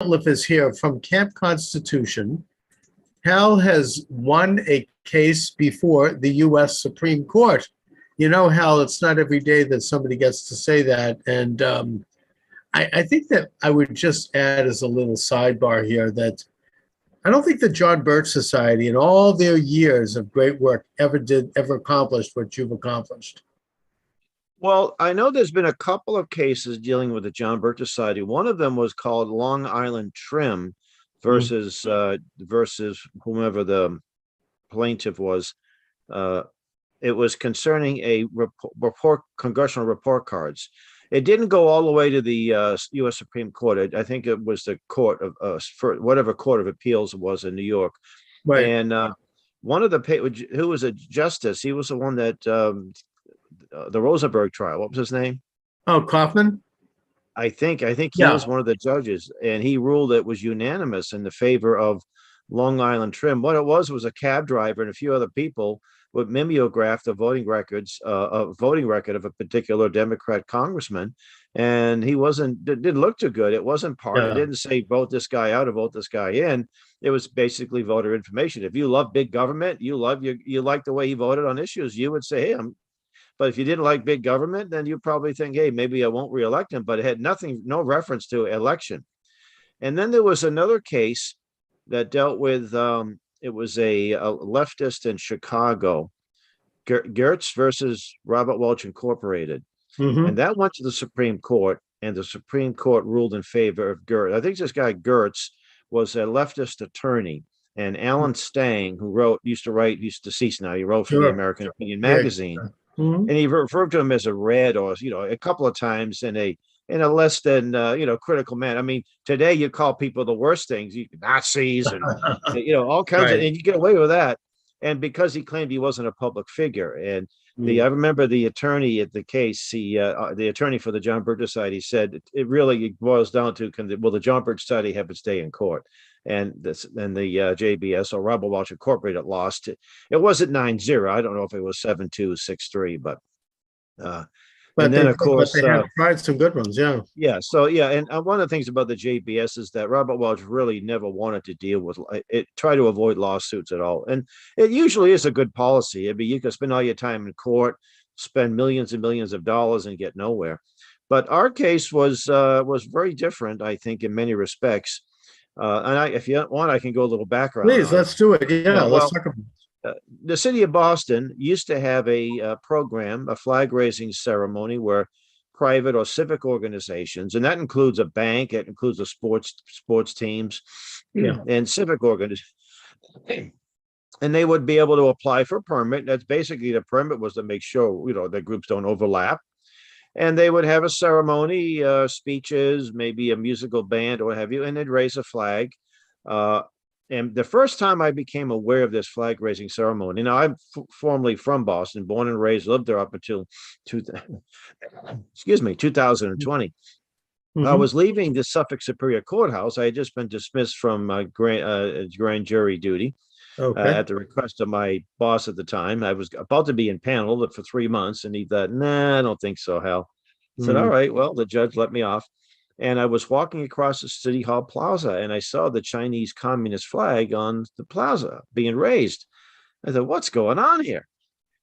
is here from Camp Constitution. Hal has won a case before the U.S. Supreme Court. You know, Hal, it's not every day that somebody gets to say that. And I think that I would just add as a little sidebar here that I don't think the John Birch Society in all their years of great work ever accomplished what you've accomplished. Well, I know there's been a couple of cases dealing with the John Birch Society. One of them was called Long Island Trim versus versus whomever the plaintiff was. It was concerning a congressional report cards. It didn't go all the way to the U.S. Supreme Court. I think it was the court of for whatever court of appeals it was in New York. Right. And one of the who was a justice, he was the one that the Rosenberg trial. What was his name? Oh, Kaufman. I think he was one of the judges, and he ruled it was unanimous in the favor of Long Island Trim. What it was a cab driver and a few other people would mimeograph the voting record of a particular Democrat congressman, and he didn't look too good. It wasn't It didn't say vote this guy out or vote this guy in. It was basically voter information. If you love big government, you like the way he voted on issues, you would say, hey, but if you didn't like big government, then you probably think, hey, maybe I won't reelect him. But it had no reference to election. And then there was another case that dealt with, it was a leftist in Chicago, Gertz versus Robert Welch Incorporated. And that went to the Supreme Court, and the Supreme Court ruled in favor of Gertz. I think this guy Gertz was a leftist attorney. And Alan Stang, who used to cease now, he wrote for the American Opinion magazine. And he referred to him as a red, or a couple of times in a less than critical manner. I mean, today you call people the worst things, Nazis, and all kinds of, and you get away with that. And because he claimed he wasn't a public figure, and I remember the attorney at the case, the attorney for the John Birch Society said it really boils down to, will the John Birch Society have its day in court? And the JBS, or Robert Welch Incorporated, lost it. It wasn't 9-0. I don't know if it was 7-2, 6-3, but and then, of course, they have tried some good ones, yeah. Yeah. So, yeah. And one of the things about the JBS is that Robert Welch really never wanted to deal with it, try to avoid lawsuits at all. And it usually is a good policy. I mean, you can spend all your time in court, spend millions and millions of dollars and get nowhere. But our case was very different, I think, in many respects. And if you want, I can go a little background. Please, let's do it. Yeah, let's talk about it. The city of Boston used to have a program, a flag raising ceremony, where private or civic organizations, and that includes a bank, it includes the sports teams, and civic organizations, and they would be able to apply for a permit. That's basically, the permit was to make sure the groups don't overlap, and they would have a ceremony, speeches, maybe a musical band or what have you, and they'd raise a flag. And the first time I became aware of this flag raising ceremony, now I'm formerly from Boston, born and raised, lived there up until 2020. I was leaving the Suffolk Superior Courthouse. I had just been dismissed from grand jury duty at the request of my boss at the time. I was about to be impaneled for 3 months, and he thought, nah, I don't think so, Hal. I said, all right, well, the judge let me off. And I was walking across the City Hall Plaza, and I saw the Chinese Communist flag on the plaza being raised. I thought, what's going on here?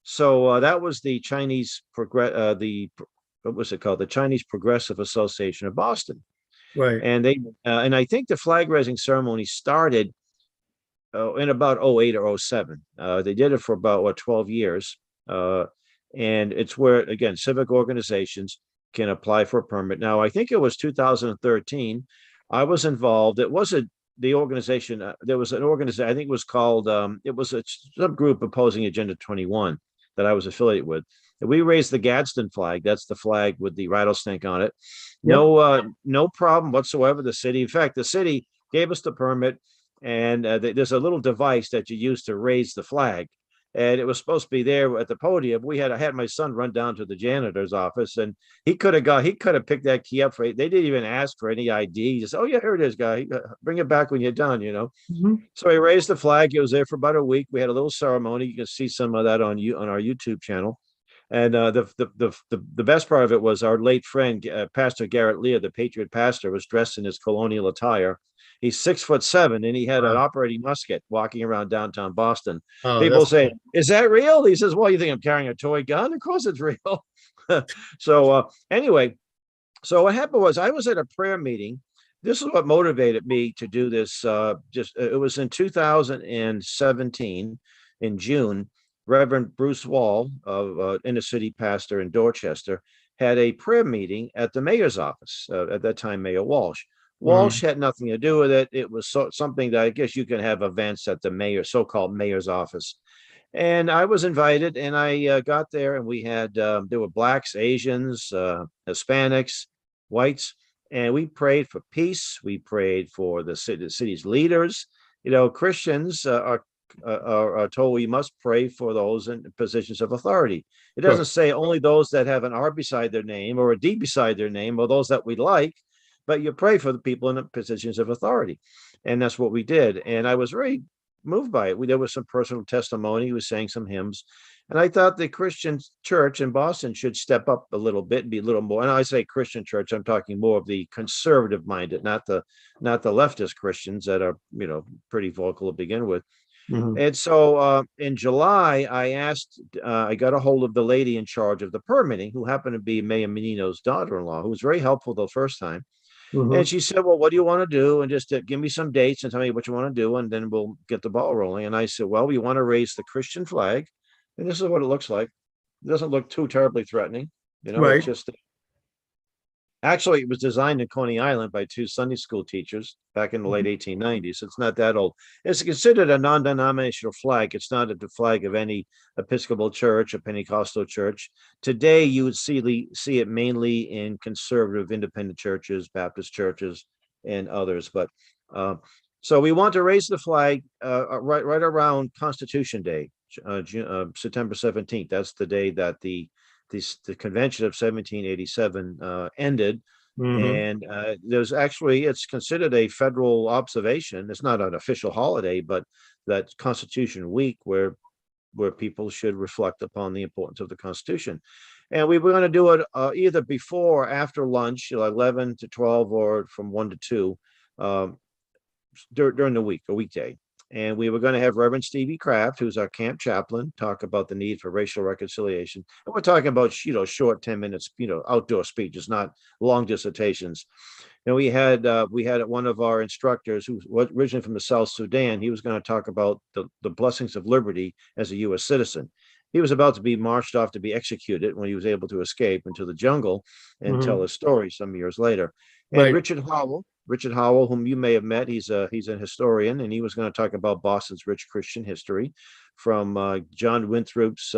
So that was the Chinese what was it called? The Chinese Progressive Association of Boston. Right. And they and I think the flag raising ceremony started in about 08 or 07. They did it for about 12 years. And it's where, again, civic organizations can apply for a permit. Now, I think it was 2013. I was involved. It wasn't the organization. There was an organization, I think it was called, it was a subgroup opposing Agenda 21 that I was affiliated with. And we raised the Gadsden flag. That's the flag with the rattlesnake on it. Yep. No problem whatsoever. In fact, the city gave us the permit, and there's a little device that you use to raise the flag. And it was supposed to be there at the podium. I had my son run down to the janitor's office, and he could have picked that key up for it. They didn't even ask for any ID. He just, oh yeah, here it is, guy. Bring it back when you're done, So he raised the flag. It was there for about a week. We had a little ceremony. You can see some of that on our YouTube channel. And the best part of it was our late friend, Pastor Garrett Leah, the Patriot pastor, was dressed in his colonial attire. He's 6'7", and he had an Wow. operating musket walking around downtown Boston. Oh, People that's say, cool. "Is that real?" He says, "Well, you think I'm carrying a toy gun? Of course it's real." So anyway, so what happened was I was at a prayer meeting. This is what motivated me to do this. It was in 2017 in June. Reverend Bruce Wall, of inner city pastor in Dorchester, had a prayer meeting at the mayor's office. At that time, Mayor Walsh. Walsh Mhm. had nothing to do with it. It was something that I guess you can have events at the mayor, so-called mayor's office. And I was invited, and I got there, and we had there were blacks, Asians, Hispanics, whites, and we prayed for peace. We prayed for the city's leaders. You know, Christians are told we must pray for those in positions of authority. It doesn't Sure. say only those that have an R beside their name or a D beside their name or those that we like, but you pray for the people in the positions of authority. And that's what we did. And I was very moved by it. There was some personal testimony. He was saying some hymns. And I thought the Christian church in Boston should step up a little bit and be a little more. And I say Christian church, I'm talking more of the conservative minded, not the leftist Christians that are, pretty vocal to begin with. Mhm. And so in July, I got a hold of the lady in charge of the permitting, who happened to be Mayor Menino's daughter-in-law, who was very helpful the first time. And Mhm. she said, "Well, what do you want to do? And just give me some dates and tell me what you want to do, and then we'll get the ball rolling." And I said, "Well, we want to raise the Christian flag, and this is what it looks like. It doesn't look too terribly threatening. It's Right. just actually it was designed in Coney Island by two Sunday school teachers back in the late 1890s. It's not that old. It's considered a non-denominational flag. It's not the flag of any Episcopal church or Pentecostal church. Today, you would see it mainly in conservative independent churches, Baptist churches, and others. But so we want to raise the flag right around Constitution Day, September 17th. That's the day that the convention of 1787 ended. Mhm. And it's considered a federal observation. It's not an official holiday, but that Constitution Week, where people should reflect upon the importance of the Constitution. And we were going to do it either before or after lunch, 11 to 12, or from 1 to 2, um, during the week, a weekday. And we were going to have Reverend Stevie Kraft, who's our camp chaplain, talk about the need for racial reconciliation. And we're talking about, short 10 minutes, outdoor speeches, not long dissertations. And we had one of our instructors who was originally from the South Sudan. He was going to talk about the blessings of liberty as a U.S. citizen. He was about to be marched off to be executed when he was able to escape into the jungle and tell Mhm. his story some years later. And Right. Richard Howell, whom you may have met, he's an historian, and he was going to talk about Boston's rich Christian history, from John Winthrop's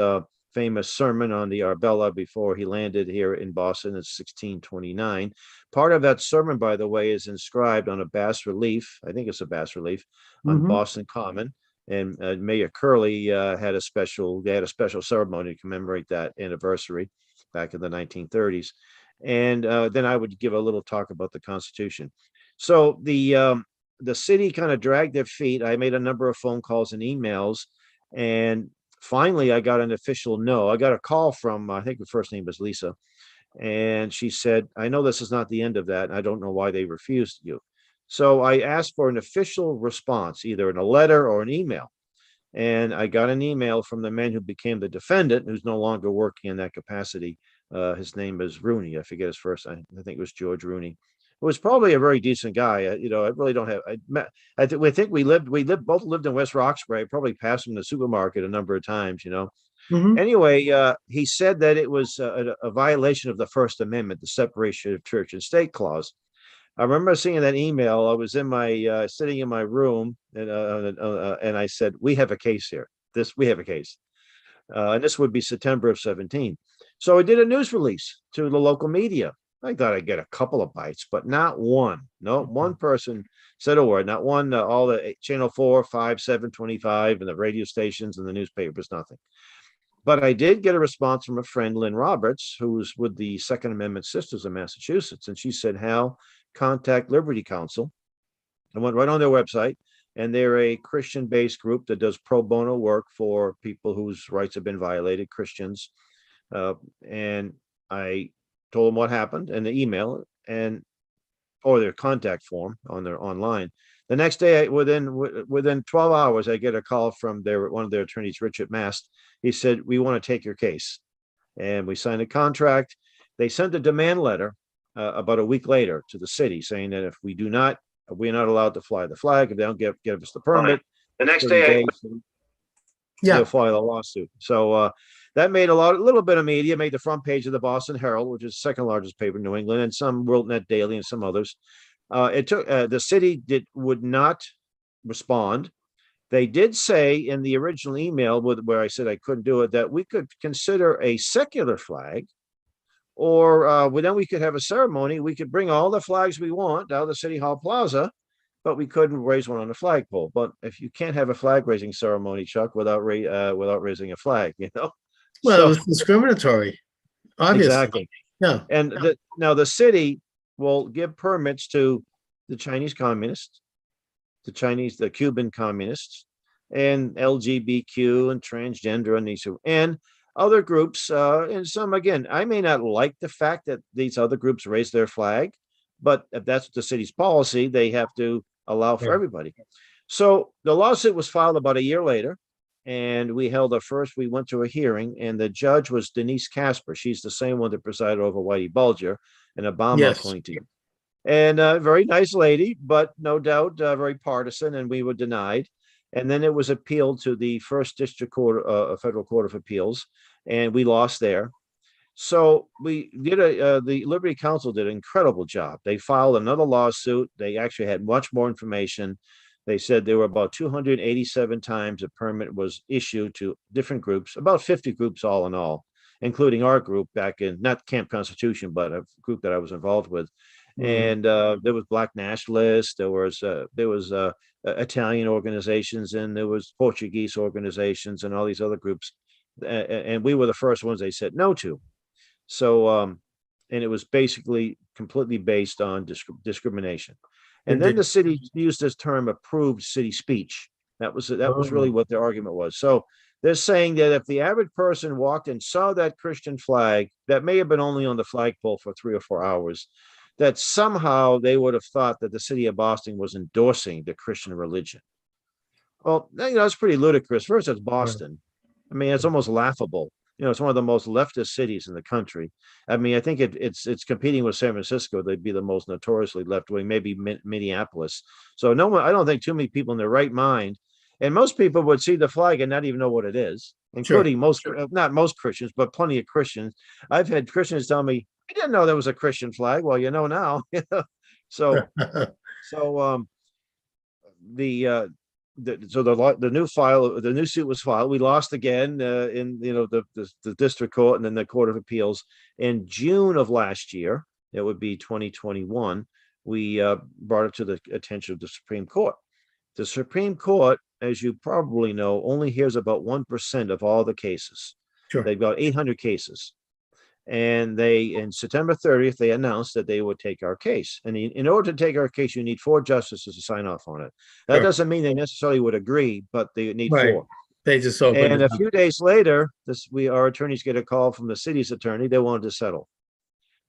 famous sermon on the Arbella before he landed here in Boston in 1629. Part of that sermon, by the way, is inscribed on a bas relief. I think it's a bas relief on Mhm. Boston Common. And Mayor Curley had a special ceremony to commemorate that anniversary back in the 1930s. And then I would give a little talk about the Constitution. So the city kind of dragged their feet. I made a number of phone calls and emails, and finally I got an official no. I got a call from, I think the first name was Lisa, and she said, "I know this is not the end of that. I don't know why they refused you." So I asked for an official response, either in a letter or an email. And I got an email from the man who became the defendant, who's no longer working in that capacity. His name is Rooney. I forget his first. I think it was George Rooney. Who was probably a very decent guy. I really don't have. I think both lived in West Roxbury. I probably passed him in the supermarket a number of times. Mhm. Anyway, he said that it was a violation of the First Amendment, the separation of church and state clause. I remember seeing that email. I was in my sitting in my room, and I said, "We have a case here. We have a case," and this would be September of 17. So I did a news release to the local media. I thought I'd get a couple of bites, but not one. No, one person said a word. Not one. All the channel 4, 5, 7, 25, and the radio stations and the newspapers, nothing. But I did get a response from a friend, Lynn Roberts, who was with the Second Amendment Sisters of Massachusetts. And she said, "Hal, contact Liberty Counsel." I went right on their website, and they're a Christian based group that does pro bono work for people whose rights have been violated, Christians. And I told them what happened in the email or their contact form on their online. The next day, within 12 hours, I get a call from one of their attorneys, Richard Mast. He said, "We want to take your case," and we signed a contract. They sent a demand letter about a week later to the city saying that if we're not allowed to fly the flag, if they don't give us the permit, the next day they'll file a lawsuit. So that made a little bit of media, made the front page of the Boston Herald, which is the second largest paper in New England, and some WorldNet Daily and some others. It took the city would not respond. They did say in the original email where I said I couldn't do it, that we could consider a secular flag, or then we could have a ceremony. We could bring all the flags we want down to City Hall Plaza, but we couldn't raise one on the flagpole. But if you can't have a flag raising ceremony, Chuck, without raising a flag, Well, it was discriminatory, obviously. Exactly. Yeah. And now the city will give permits to the Chinese communists, the Cuban communists, and LGBTQ and transgender and other groups. And some, again, I may not like the fact that these other groups raise their flag, but if that's the city's policy, they have to allow for everybody. So the lawsuit was filed about a year later, and we went to a hearing, and the judge was Denise Casper. She's the same one that presided over Whitey Bulger, an Obama appointee. And a very nice lady, but no doubt very partisan, and we were denied. And then it was appealed to the First District Court, Federal Court of Appeals, and we lost there. So we did the Liberty Counsel did an incredible job. They filed another lawsuit. They actually had much more information. They said there were about 287 times a permit was issued to different groups, about 50 groups all in all, including our group back in, not Camp Constitution, but a group that I was involved with. And there was Black nationalists, there was Italian organizations, and there was Portuguese organizations and all these other groups. And we were the first ones they said no to. So, and it was basically completely based on discrimination. And then the city used this term approved city speech. That was really what their argument was. So they're saying that if the average person walked and saw that Christian flag, that may have been only on the flagpole for 3 or 4 hours, that somehow they would have thought that the city of Boston was endorsing the Christian religion. Well, it's pretty ludicrous. First, it's Boston. I mean, it's almost laughable. It's one of the most leftist cities in the country. I mean, I think it's competing with San Francisco. They'd be the most notoriously left-wing, maybe Minneapolis. So I don't think too many people in their right mind, and most people would see the flag and not even know what it is, including not most Christians, but plenty of Christians. I've had Christians tell me, "I didn't know there was a Christian flag." Well, you know now. So the new suit was filed. We lost again in the district court and then the Court of Appeals in June of last year. It would be 2021. We brought it to the attention of the Supreme Court. The Supreme Court, as you probably know, only hears about 1% of all the cases. They've got 800 cases. And in September 30th, they announced that they would take our case. And in order to take our case, you need 4 justices to sign off on it. That doesn't mean they necessarily would agree, but they need 4. They just opened and a few days later, our attorneys get a call from the city's attorney. They wanted to settle.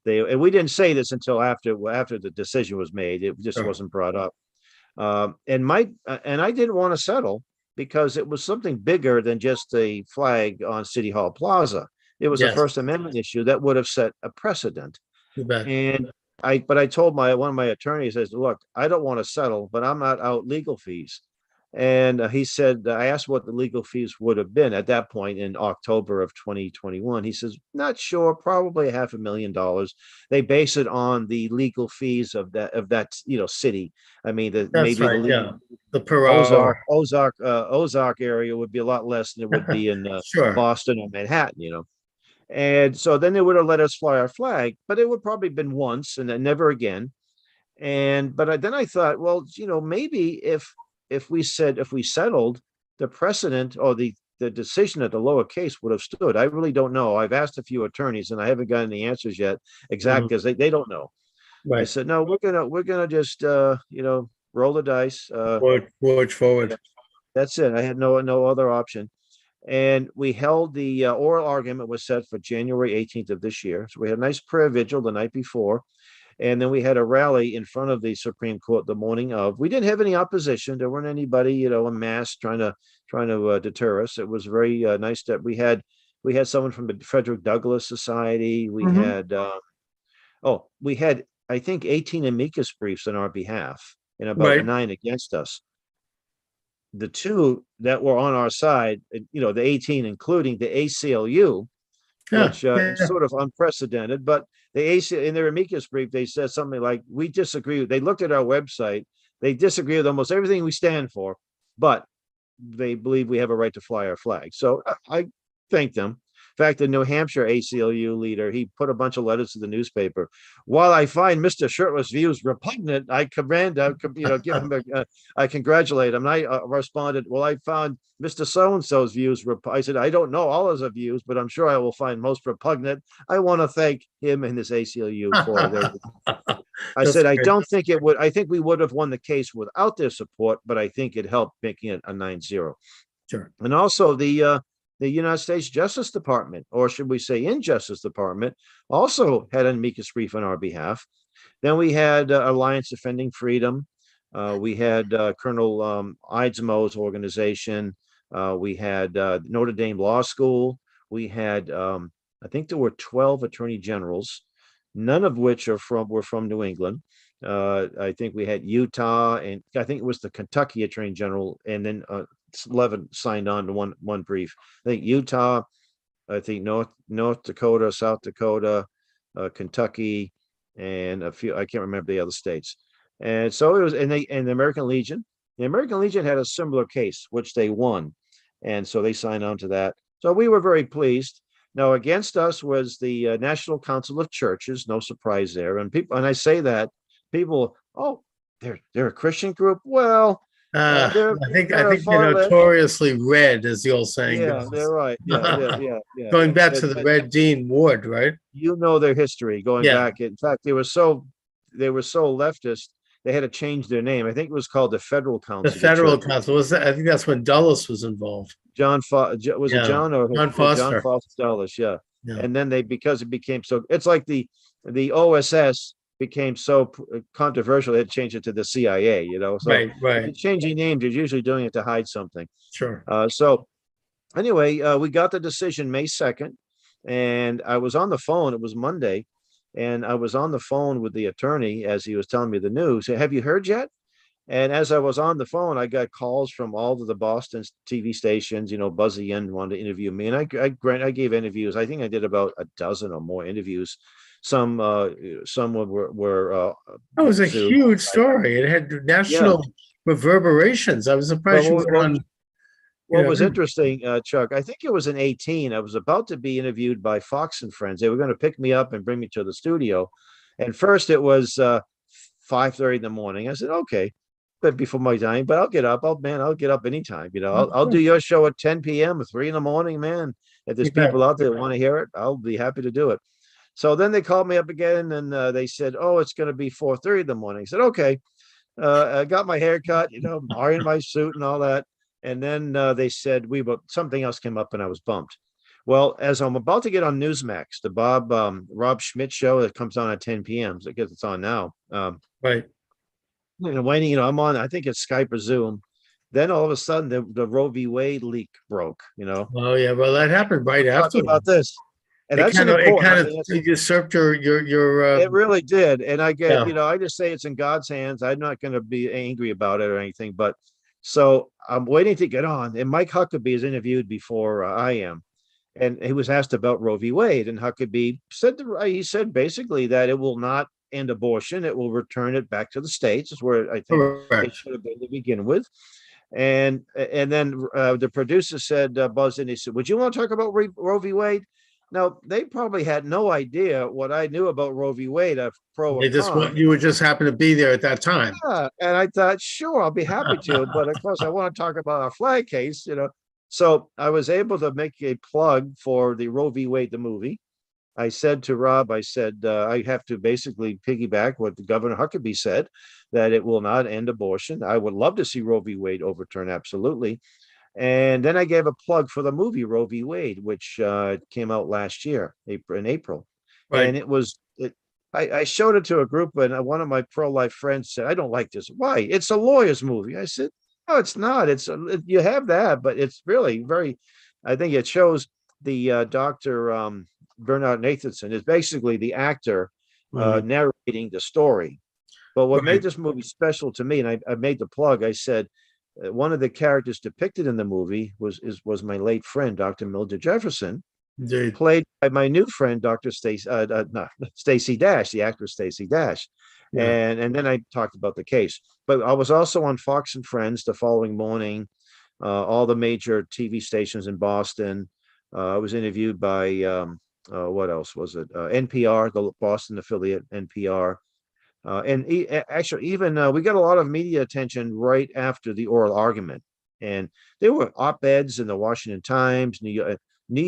And we didn't say this until after the decision was made. It just wasn't brought up. And I didn't want to settle because it was something bigger than just a flag on City Hall Plaza. It was a First Amendment issue that would have set a precedent. And I told one of my attorneys, I said, "Look, I don't want to settle, but I'm not out legal fees." And he said, I asked what the legal fees would have been at that point in October of 2021. He says, "Not sure, probably $500,000. They base it on the legal fees of that city. I mean, the Ozark area would be a lot less than it would be in Boston or Manhattan, And so then they would have let us fly our flag, but it would probably been once and then never again. But then I thought, well, maybe if we settled, the precedent or the decision at the lower case would have stood. I really don't know. I've asked a few attorneys and I haven't gotten the answers yet, exactly because they don't know. I said, no, we're gonna just roll the dice. Forge forward. That's it. I had no other option. And we held the oral argument was set for January 18th of this year. So we had a nice prayer vigil the night before. And then we had a rally in front of the Supreme Court the morning of. We didn't have any opposition. There weren't anybody, en masse trying to deter us. It was very nice that we had someone from the Frederick Douglass Society. Mhm. We had I think 18 amicus briefs on our behalf and about Right. 9 against us. The two that were on our side, the 18, including the ACLU, Yeah. which is Yeah. sort of unprecedented. But the AC in their amicus brief, they said something like, "We disagree." They looked at our website. They disagree with almost everything we stand for, but they believe we have a right to fly our flag. So I thank them. In fact, the New Hampshire ACLU leader, he put a bunch of letters to the newspaper. While I find Mr. Shirtless' views repugnant, I give him I congratulate him. And I responded, well, I found Mr. So-and-so's views. I said, I don't know all his views, but I'm sure I will find most repugnant. I want to thank him and his ACLU for their. I That's said, I great. don't think it would. I think we would have won the case without their support, but I think it helped making it a 9-0. Sure. And also the United States Justice Department, or should we say Injustice Department, also had an amicus brief on our behalf. Then we had Alliance Defending Freedom. We had Colonel Eidsmoe's organization. We had Notre Dame Law School. We had, I think there were 12 attorney generals, none of which were from New England. I think we had Utah, and I think it was the Kentucky Attorney General, and then 11 signed on to one brief. I think Utah, I think North Dakota, South Dakota, Kentucky, and a few. I can't remember the other states. And so it was, and the American Legion. The American Legion had a similar case, which they won, and so they signed on to that. So we were very pleased. Now, against us was the National Council of Churches. No surprise there. And I say that people, oh, they're a Christian group. Well, Uh, they're I they're a think they're far left. notoriously red, as the old saying Yeah, they're goes. right. Yeah. Going back to the Red Dean Ward, right? Their history going Yeah, back. In fact, they were so leftist. They had to change their name. I think it was called the Federal the Council of federal Churches. council was that. I think that's when Dulles was involved. Was it Yeah, John or John John Foster. Foster Dulles? Yeah. Yeah, And then because it became so, it's like the OSS became so controversial, they had to change it to the CIA. So right, if you're right, changing names, you're usually doing it to hide something. sure. So anyway, we got the decision May 2nd, and I was on the phone. It was Monday, and I was on the phone with the attorney as he was telling me the news. Have you heard yet? And as I was on the phone, I got calls from all of the Boston TV stations, buzzing in, wanted to interview me. And I gave interviews. I think I did about a dozen or more interviews. Some were That was a sued. huge story. It had Yeah. national reverberations. I was But surprised you went on, what was interesting, Chuck, I think it was in 18. I was about to be interviewed by Fox and Friends. They were going to pick me up and bring me to the studio. And first it was 5:30 in the morning. I said, okay, but before my time, but I'll get up. I'll get up anytime. I'll do your show at 10 p.m. or 3 in the morning, man. If there's people out there that want to hear it, I'll be happy to do it. So then they called me up again and they said, oh, it's going to be 4:30 in the morning. I said, okay. I got my hair cut, ironed my suit and all that. And then they said something else came up and I was bumped. Well, as I'm about to get on Newsmax, the Rob Schmidt show that comes on at 10 p.m. So I guess it's on now. right. Waiting, I'm on, I think it's Skype or Zoom. Then all of a sudden the Roe v. Wade leak broke, Oh yeah, well that happened right Talk about afterwards. this. And that's an It important, kind of usurped your it really did. And I get, yeah. I just say it's in God's hands. I'm not going to be angry about it or anything, but so I'm waiting to get on. And Mike Huckabee is interviewed before I am. And he was asked about Roe v. Wade, and Huckabee said basically that it will not end abortion. It will return it back to the states, is where I think it Correct. should have been to begin with. And then the producer said, buzzed in, he said, would you want to talk about Roe v. Wade? Now, they probably had no idea what I knew about Roe v. Wade, pro or con. You would just happen to be there at that time. Yeah, and I thought, sure, I'll be happy to. But of course, I want to talk about our flag case, So I was able to make a plug for the Roe v. Wade, the movie. I said to Rob, I have to basically piggyback what the Governor Huckabee said, that it will not end abortion. I would love to see Roe v. Wade overturned, absolutely. And then I gave a plug for the movie Roe v. Wade, which came out last year, in April. Right. And I showed it to a group, and one of my pro-life friends said, "I don't like this." Why? It's a lawyer's movie. I said, "No, it's not. You have that, but it's really very. I think it shows the Dr. Bernard Nathanson is basically the actor Mhm. narrating the story. But what Right. made this movie special to me, and I made the plug, I said, one of the characters depicted in the movie was my late friend, Dr. Mildred Jefferson, Indeed. played by my new friend, Dr. Stacey Dash, the actress Stacey Dash. Yeah. And then I talked about the case. But I was also on Fox and Friends the following morning, all the major TV stations in Boston. I was interviewed by what else was it? NPR, the Boston affiliate, NPR. Actually, even we got a lot of media attention right after the oral argument, and there were op-eds in the Washington Times, the New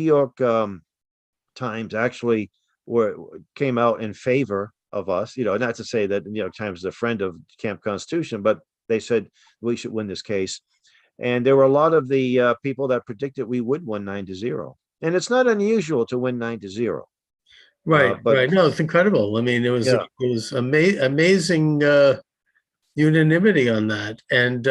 York Times actually came out in favor of us. Not to say that the New York Times is a friend of Camp Constitution, but they said we should win this case. And there were a lot of the people that predicted we would win 9-0, and it's not unusual to win 9-0. Right. But Right. No, it's incredible. I mean, yeah, it was amazing unanimity on that, and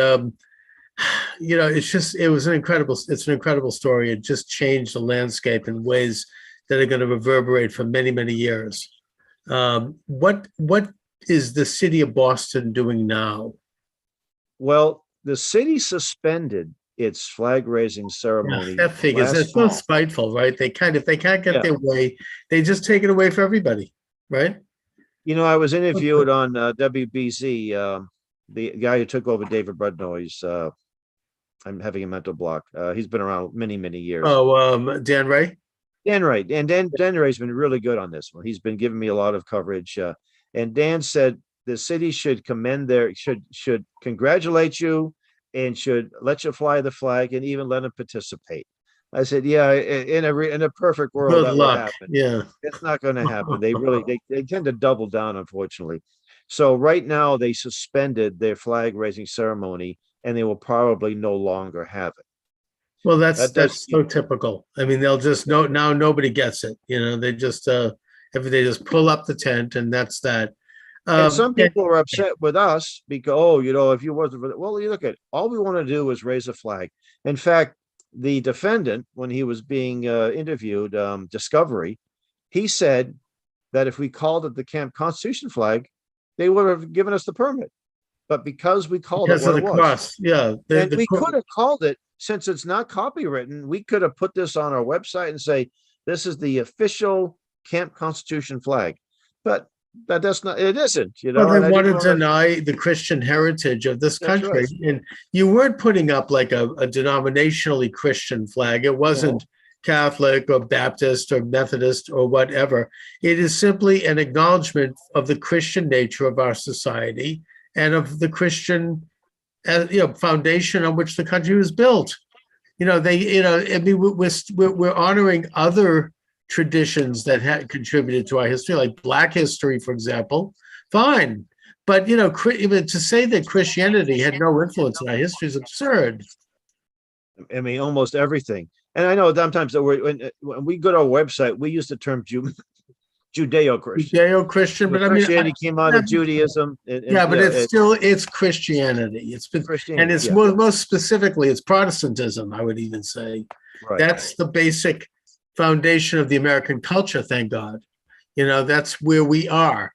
it's an incredible story. It just changed the landscape in ways that are going to reverberate for many, many years. What is the city of Boston doing now? well, the city suspended its flag raising Yeah, ceremony that figures. last That's so fall. spiteful, right? If they can't get Yeah. their way, they just take it away for everybody, right? I was interviewed on WBZ, the guy who took over David Budnoy's. I'm having a mental block. He's been around many, many years. Oh, Dan Ray. Dan Wright, and Dan Ray's been really good on this one. He's been giving me a lot of coverage. And Dan said the city should should congratulate you and should let you fly the flag and even let them participate. I said, yeah, in a perfect world Good that would luck. happen. Yeah. It's not going to happen. They tend to double down, unfortunately. So right now they suspended their flag raising ceremony, and they will probably no longer have it. Well, That does, that's so typical. I mean, they'll just know now nobody gets it. They just they just pull up the tent and that's that. and some Yeah, people are upset with us because, if you wasn't for well, you look at all we want to do is raise a flag. In fact, the defendant, when he was being interviewed, Discovery, he said that if we called it the Camp Constitution flag, they would have given us the permit. But because we called it because what of the it was, cost. Yeah. and we could have called it, since it's not copywritten, we could have put this on our website and say, this is the official Camp Constitution flag. But that's not, it isn't, Well, they and I want didn't to want to, deny the Christian heritage of this that's country. right. And you weren't putting up like a denominationally Christian flag. It No. wasn't Catholic or Baptist or Methodist or whatever. It is simply an acknowledgement of the Christian nature of our society and of the Christian foundation on which the country was built. I mean, we're honoring other traditions that had contributed to our history, like Black history, for example. Fine, but even to say that Christianity had no influence in our history is absurd. I mean, almost everything. And I know sometimes that when we go to our website, we use the term Judeo-Christian. Judeo-Christian, but I mean, Christianity came out of Judaism. yeah, but it's Christianity. And Christianity. it's Yeah, most specifically it's Protestantism. I would even say right. that's the basic foundation of the American culture. Thank God, that's where we are.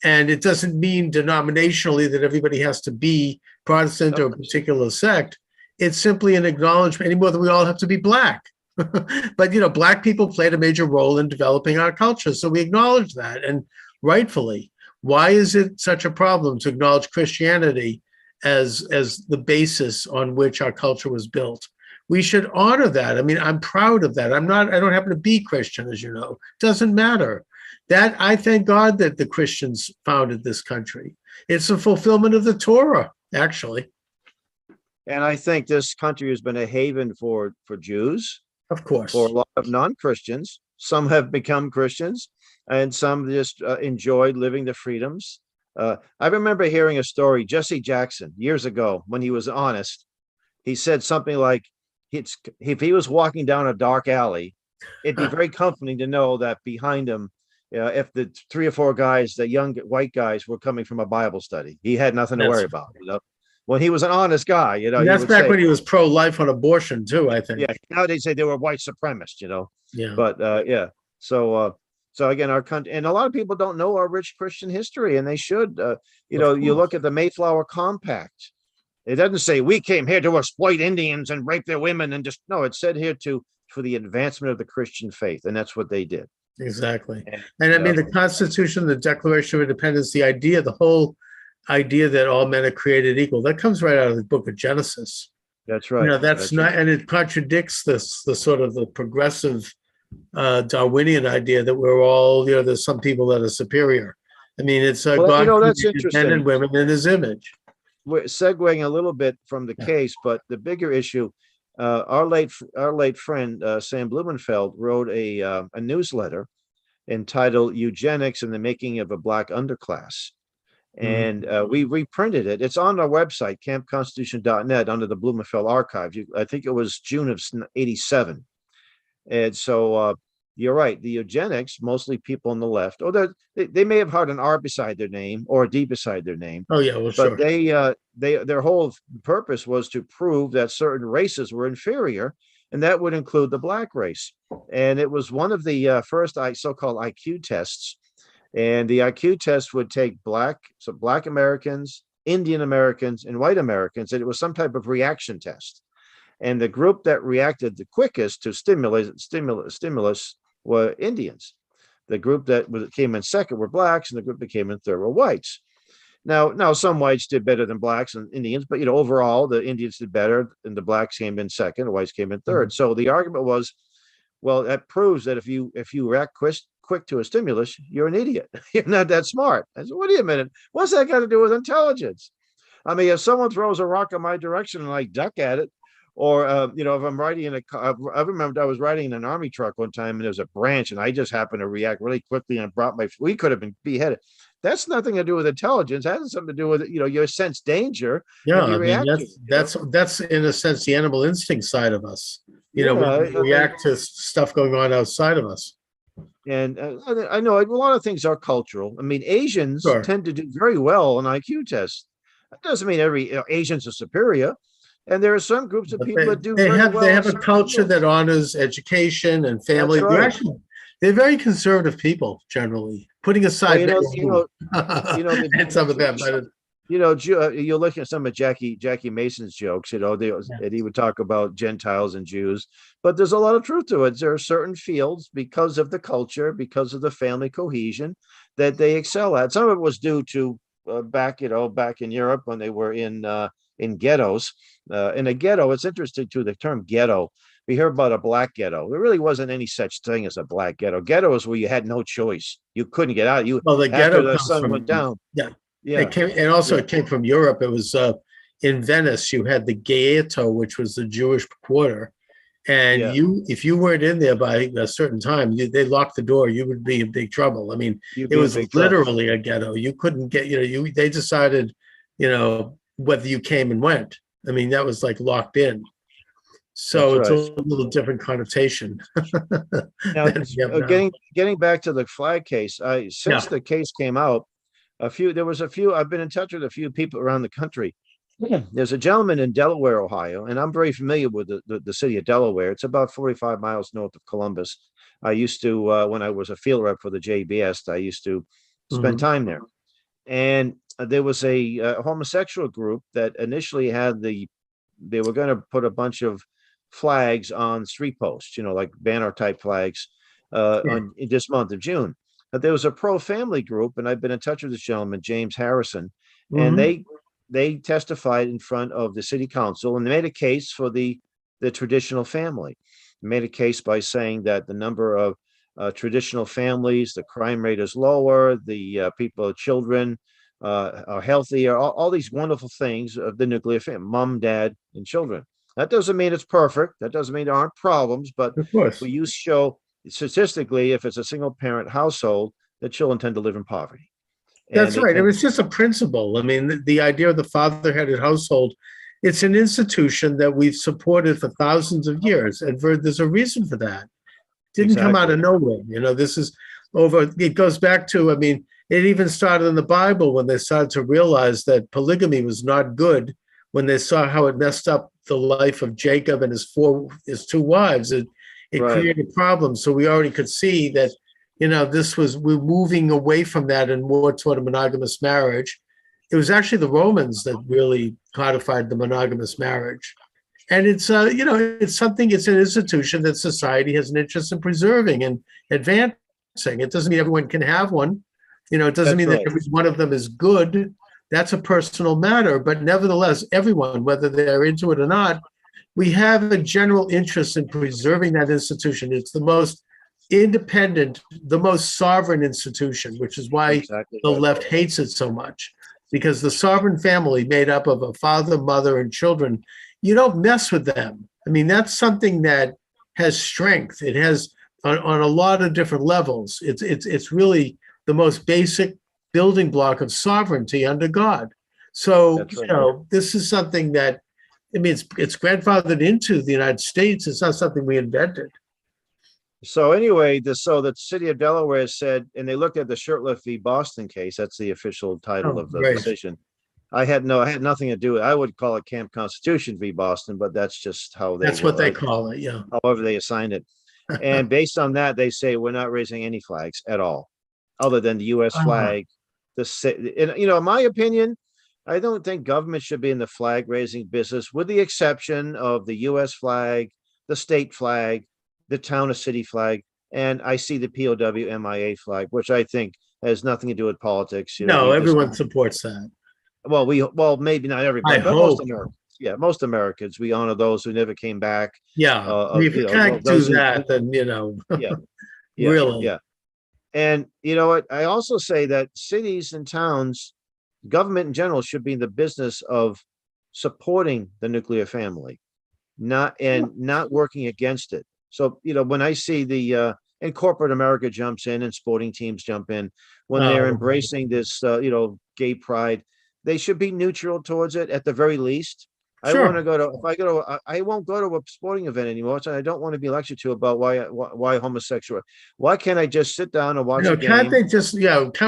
And it doesn't mean denominationally that everybody has to be Protestant or a particular sect. It's simply an acknowledgement, any more than we all have to be Black. But Black people played a major role in developing our culture, so we acknowledge that, and rightfully. Why is it such a problem to acknowledge Christianity as the basis on which our culture was built? We should honor that. I mean, I'm proud of that. I don't happen to be Christian, as you know. It doesn't matter. That I thank God that the Christians founded this country. It's a fulfillment of the Torah, actually. And I think this country has been a haven for Jews, of course, for a lot of non-Christians. Some have become Christians, and some just enjoyed living the freedoms. I remember hearing a story, Jesse Jackson, years ago, when he was honest. he said something like, if he was walking down a dark alley, it'd be very comforting to know that behind him, if the 3 or 4 guys, the young white guys, were coming from a Bible study, he had nothing to worry about. When he was an honest guy, and he that's would back say, when he was pro-life on abortion too, I think. yeah. Now they say they were white supremacists, Yeah. but yeah. So again, our country, and a lot of people don't know our rich Christian history, and they should. You look at the Mayflower Compact. It doesn't say we came here to exploit Indians and rape their women and just no. It said here for the advancement of the Christian faith, and that's what they did. Exactly. And I mean, the Constitution, the Declaration of Independence, the whole idea that all men are created equal, that comes right out of the book of Genesis. That's right. That's not, and it contradicts the sort of the progressive Darwinian idea that we're all, there's some people that are superior. I mean, it's God that's created interesting. men and women in his image. We're segueing a little bit from the case, but the bigger issue, our late friend Sam Blumenfeld wrote a newsletter entitled "Eugenics and the Making of a Black Underclass," and we reprinted it. It's on our website, campconstitution.net, under the Blumenfeld archive. I think it was June of '87, and so you're right. The eugenics, mostly people on the left, they may have had an R beside their name or a D beside their name. Oh yeah, well, but sure. Their whole purpose was to prove that certain races were inferior, and that would include the black race. And it was one of the first so-called IQ tests. And the IQ test would take black Americans, Indian Americans, and white Americans, and it was some type of reaction test. And the group that reacted the quickest to stimulus were Indians. The group that came in second were blacks, and the group that came in third were whites. Now some whites did better than blacks and Indians, but overall the Indians did better, and the blacks came in second, the whites came in third. So the argument was, well, that proves that if you react quick to a stimulus, you're an idiot. You're not that smart. I said, wait a minute, what's that got to do with intelligence? I mean, if someone throws a rock in my direction and I duck at it, or if I'm riding in a car, I remember I was riding in an army truck one time, and there was a branch, and I just happened to react really quickly and we could have been beheaded. That's nothing to do with intelligence. That has something to do with your sense danger. Yeah, I mean that's in a sense the animal instinct side of us. We react to stuff going on outside of us. And I know a lot of things are cultural. I mean, Asians tend to do very well on IQ tests. That doesn't mean every Asians are superior. And there are some groups of people that do very well. They have a culture that honors education and family. Right. They're very conservative people generally, putting aside and some of them. You're looking at some of Jackie Mason's jokes. And he would talk about Gentiles and Jews, but there's a lot of truth to it. There are certain fields, because of the culture, because of the family cohesion, that they excel at. Some of it was due to back in Europe when they were in ghettos. In a ghetto, it's interesting too, the term ghetto. We hear about a black ghetto. There really wasn't any such thing as a black ghetto. Ghetto is where you had no choice. You couldn't get out. The ghetto the sun went down. Yeah. It came from Europe. It was in Venice. You had the ghetto, which was the Jewish quarter, and if you weren't in there by a certain time, they locked the door. You would be in big trouble. I mean, it was literally a ghetto. You couldn't get. They decided, whether you came and went. I mean, that was like locked in. So it's a little different connotation. Now, getting back to the flag case, since the case came out, I've been in touch with a few people around the country. There's a gentleman in Delaware, Ohio, and I'm very familiar with the city of Delaware. It's about 45 miles north of Columbus. I used to, when I was a field rep for the JBS, I used to spend time there. And there was a homosexual group that initially they were going to put a bunch of flags on street posts, like banner type flags in this month of June. But there was a pro-family group, and I've been in touch with this gentleman, James Harrison, and they testified in front of the city council, and they made a case for the traditional family. They made a case by saying that the number of traditional families, the crime rate is lower, the children are healthier, all these wonderful things of the nuclear family, mom, dad, and children. That doesn't mean it's perfect. That doesn't mean there aren't problems, but we show statistically, if it's a single parent household, the children tend to live in poverty. That's right. It was just a principle. I mean, the idea of the father-headed household it's an institution that we've supported for thousands of years, and there's a reason for that. Didn't come out of nowhere. This is over. It goes back to, I mean, it even started in the Bible when they started to realize that polygamy was not good. When they saw how it messed up the life of Jacob and his two wives, it created problems. So we already could see that, we're moving away from that and more toward a monogamous marriage. It was actually the Romans that really codified the monogamous marriage. And it's, it's an institution that society has an interest in preserving and advancing. It doesn't mean everyone can have one. It doesn't mean that every one of them is good. That's a personal matter. But nevertheless, everyone, whether they're into it or not, we have a general interest in preserving that institution. It's the most independent, the most sovereign institution, which is why the left hates it so much. Because the sovereign family made up of a father, mother, and children, you don't mess with them. I mean, that's something that has strength. It has on a lot of different levels. It's really the most basic building block of sovereignty under God. So, this is something that, I mean, it's grandfathered into the United States. It's not something we invented. So anyway, the city of Delaware said, and they looked at the Shurtleff v. Boston case. That's the official title of the decision. I had nothing to do with it. I would call it Camp Constitution v. Boston, but that's just how they. That's what they call it, yeah. However they assigned it. And based on that, they say we're not raising any flags at all, other than the U.S. flag. In my opinion, I don't think government should be in the flag raising business, with the exception of the U.S. flag, the state flag, the town or city flag, and I see the POW MIA flag, which I think has nothing to do with politics. No, everyone supports that. Well, maybe not everybody, but most Americans. Yeah, most Americans, we honor those who never came back. Yeah, if you can't do that, then really. Yeah. And you know what? I also say that cities and towns, government in general, should be in the business of supporting the nuclear family, not working against it. So, when I see and corporate America jumps in and sporting teams jump in, when they're embracing this, gay pride, they should be neutral towards it at the very least. Sure. I won't go to a sporting event anymore. So I don't want to be lectured to about why homosexual. Why can't I just sit down and watch a game? Can't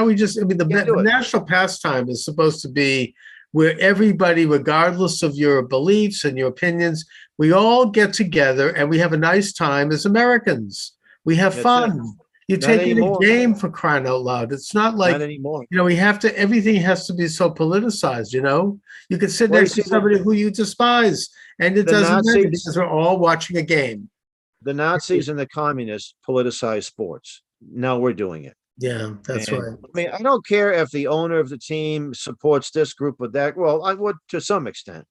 we just, I mean, the national pastime is supposed to be where everybody, regardless of your beliefs and your opinions, we all get together and we have a nice time as Americans. We have fun. You take in a game, for crying out loud. It's not like, not anymore. Everything has to be so politicized, You could sit next to somebody who you despise, and it doesn't matter because we're all watching a game. The Nazis and the communists politicized sports. Now we're doing it. Yeah, that's right. I mean, I don't care if the owner of the team supports this group or that. Well, I would to some extent,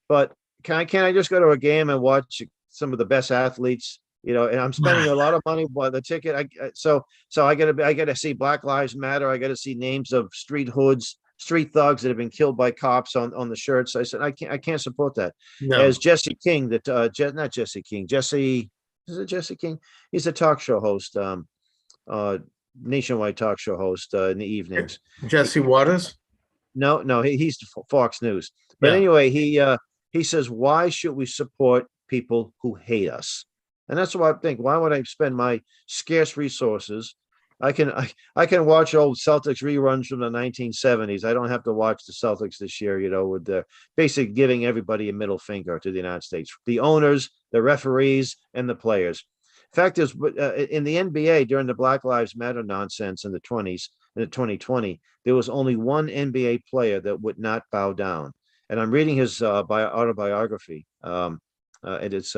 but can I just go to a game and watch some of the best athletes? And I'm spending a lot of money on the ticket. So I gotta see Black Lives Matter. I gotta see names of street hoods, street thugs that have been killed by cops on the shirts. I said I can't support that. No. As Jesse King, not Jesse King. Jesse, is it Jesse King? He's a talk show host, nationwide talk show host in the evenings. Jesse Waters? No, he's Fox News. But anyway, he says, why should we support people who hate us? And that's what I think. Why would I spend my scarce resources? I can watch old Celtics reruns from the 1970s. I don't have to watch the Celtics this year, with the basically giving everybody a middle finger to the United States, the owners, the referees, and the players. Fact is, in the NBA during the Black Lives Matter nonsense in the 20s, in the 2020, there was only one NBA player that would not bow down. And I'm reading his autobiography. And it's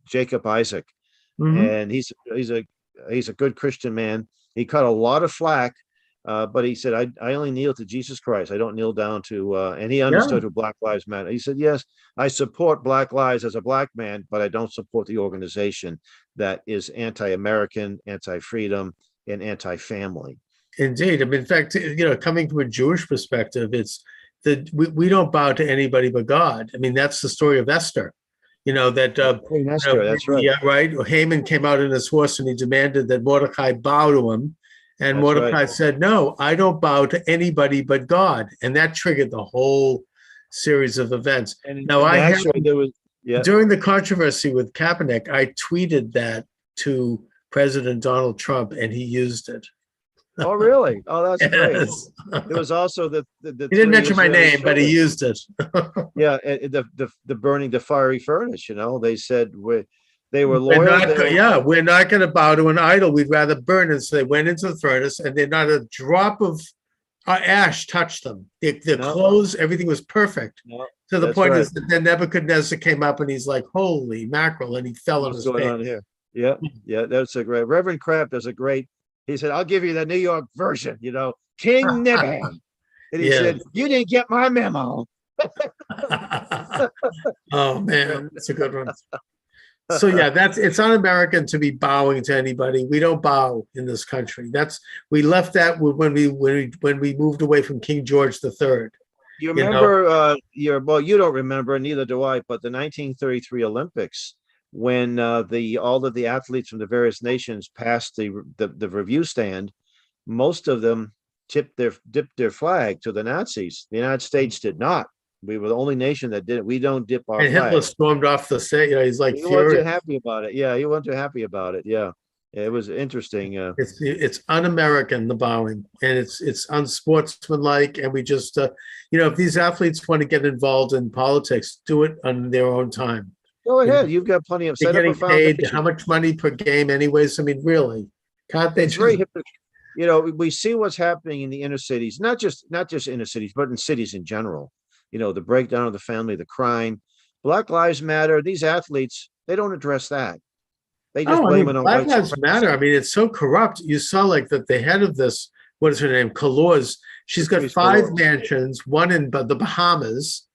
Jacob Isaac, and he's a good Christian man. He caught a lot of flack, but he said, I only kneel to Jesus Christ. I don't kneel down to, and he understood who Black Lives Matter. He said, yes, I support Black Lives as a Black man, but I don't support the organization that is anti-American, anti-freedom, and anti-family. Indeed. I mean, in fact, coming from a Jewish perspective, it's that we don't bow to anybody but God. I mean, that's the story of Esther. Queen Esther, that's right. Yeah, right. Haman came out on his horse and he demanded that Mordecai bow to him. And Mordecai said, no, I don't bow to anybody but God. And that triggered the whole series of events. And, Now, and I have, actually there was, yeah. during the controversy with Kaepernick, I tweeted that to President Donald Trump, and he used it. Oh, really? Oh, that's great. Yes. There was also the He didn't three mention my Israeli name, but he children. used it. Yeah, the burning the fiery furnace. They said they were We're loyal. not, yeah, we're not going to bow to an idol. We'd rather burn. And so they went into the furnace, and they're not a drop of ash touched them. Their No, clothes, everything was perfect. no, So the that's point right. is that then Nebuchadnezzar came up, and he's like, "Holy mackerel!" and he fell on What's his going face. on here? Yeah, yeah, that's a great. Reverend Kraft does a great. He said, "I'll give you the New York version." King Nebuchadnezzar, and he Yeah. said, "You didn't get my memo." Oh man, that's a good one. So yeah, it's un-American to be bowing to anybody. We don't bow in this country. We left that when we moved away from King George III. You remember well, you don't remember, neither do I, but the 1933 Olympics, when all of the athletes from the various nations passed the review stand, most of them dipped their flag to the Nazis. The United States did not. We were the only nation that did it. We don't dip our And Hitler flag. stormed off the stage. He's like He wasn't too furious. happy about it. Yeah, he wasn't too happy about it. Yeah, it was interesting. It's un-American, the bowing, and it's unsportsmanlike. And we just, if these athletes want to get involved in politics, do it on their own time. Go ahead. You've got plenty of They're set up a getting paid foundation. how much money per game, anyways? I mean, really, can't they? It's very we see what's happening in the inner cities, not just inner cities, but in cities in general. The breakdown of the family, the crime. Black Lives Matter. These athletes, they don't address that. They just blame it on Black white Lives Matter. I mean, it's so corrupt. You saw like that the head of this, what is her name? Colors. She's got 5 mansions, one in the Bahamas.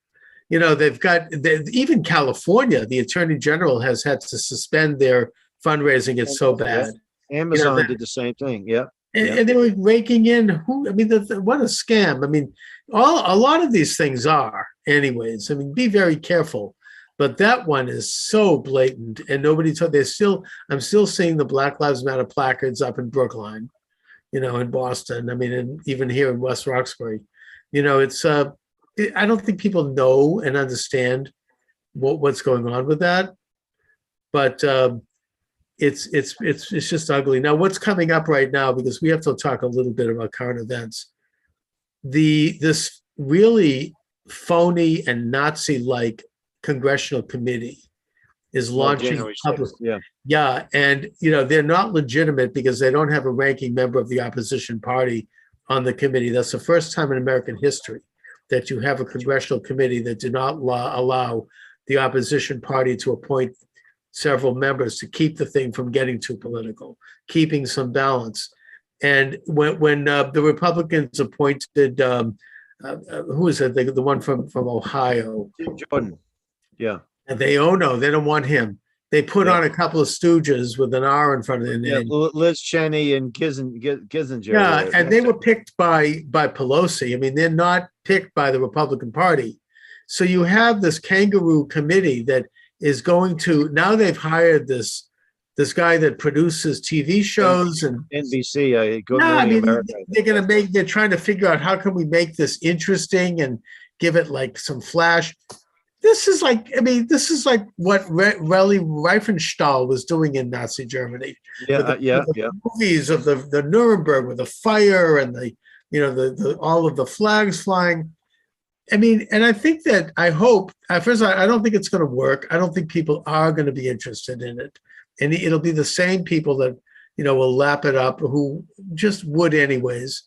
They've got even California. The Attorney General has had to suspend their fundraising. It's so bad. Amazon did the same thing. Yeah. And they were raking in what a scam. I mean, a lot of these things are anyways. I mean, be very careful. But that one is so blatant, and nobody told. I'm still seeing the Black Lives Matter placards up in Brookline, in Boston. I mean, and even here in West Roxbury. It's I don't think people know and understand what's going on with that. But it's just ugly. Now, what's coming up right now, because we have to talk a little bit about current events. This really phony and Nazi-like congressional committee is launching public. Yeah, and they're not legitimate because they don't have a ranking member of the opposition party on the committee. That's the first time in American history that you have a congressional committee that did not allow the opposition party to appoint several members to keep the thing from getting too political, keeping some balance. And when the Republicans appointed, who is it? The one from Ohio, Jordan. Yeah. And they don't want him. They put on a couple of stooges with an R in front of their name. Liz Cheney and Kissinger. Yeah, and they were picked by Pelosi. I mean, they're not picked by the Republican Party. So you have this kangaroo committee that is going to, now they've hired this guy that produces TV shows and NBC. They're trying to figure out how can we make this interesting and give it like some flash. This is like what Relly Riefenstahl was doing in Nazi Germany. The movies of the Nuremberg with the fire and the all of the flags flying. I mean, and I think that I hope, first, I don't think it's going to work. I don't think people are going to be interested in it. And it'll be the same people that, will lap it up who just would anyways.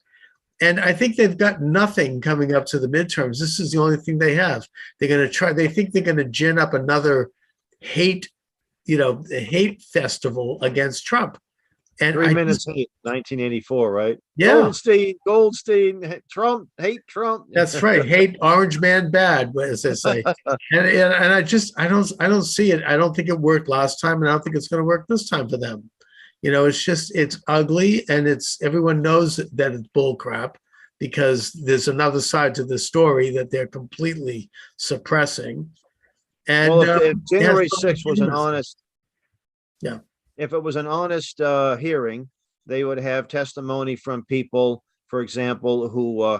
And I think they've got nothing coming up to the midterms. This is the only thing they have. They're going to they think they're going to gin up another hate festival against Trump. And 3 minutes hate, 1984, right? Yeah. Goldstein, Trump, hate Trump. That's right. Hate Orange Man bad, as they say. and I don't see it. I don't think it worked last time, and I don't think it's going to work this time for them. It's ugly, and everyone knows that it's bull crap because there's another side to the story that they're completely suppressing. And if January 6th was an honest, if it was an honest hearing, they would have testimony from people, for example, who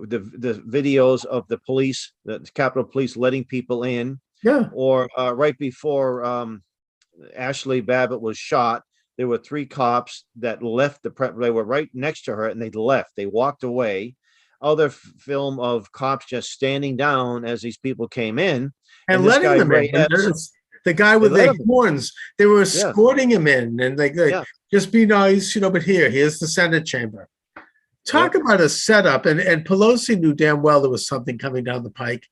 the videos of the police, the Capitol Police letting people in, Yeah. or right before Ashley Babbitt was shot, there were 3 cops that left they were right next to her and they left. They walked away. Other film of cops just standing down as these people came in. And this letting guy, them in. Ray Epps, The guy they with let the him in. horns, they were Yeah. escorting him in, and like Yeah. just be nice, but here's the Senate chamber. Talk Yep. about a setup. And Pelosi knew damn well there was something coming down the pike,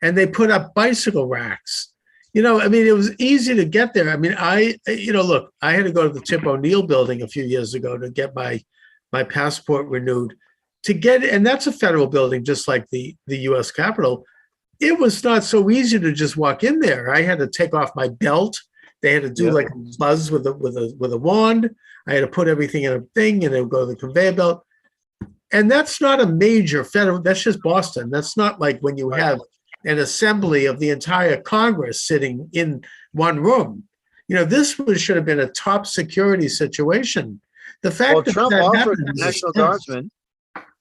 and they put up bicycle racks. I mean, it was easy to get there. I mean, look, I had to go to the Tip O'Neill building a few years ago to get my passport renewed. And that's a federal building, just like the U.S. Capitol. It was not so easy to just walk in there. I had to take off my belt. They had to do like a buzz with a wand. I had to put everything in a thing, and it would go to the conveyor belt. And that's not a major federal. That's just Boston. That's not like when you have an assembly of the entire Congress sitting in one room. This should have been a top security situation. The fact that Trump that offered happened National Guardsmen.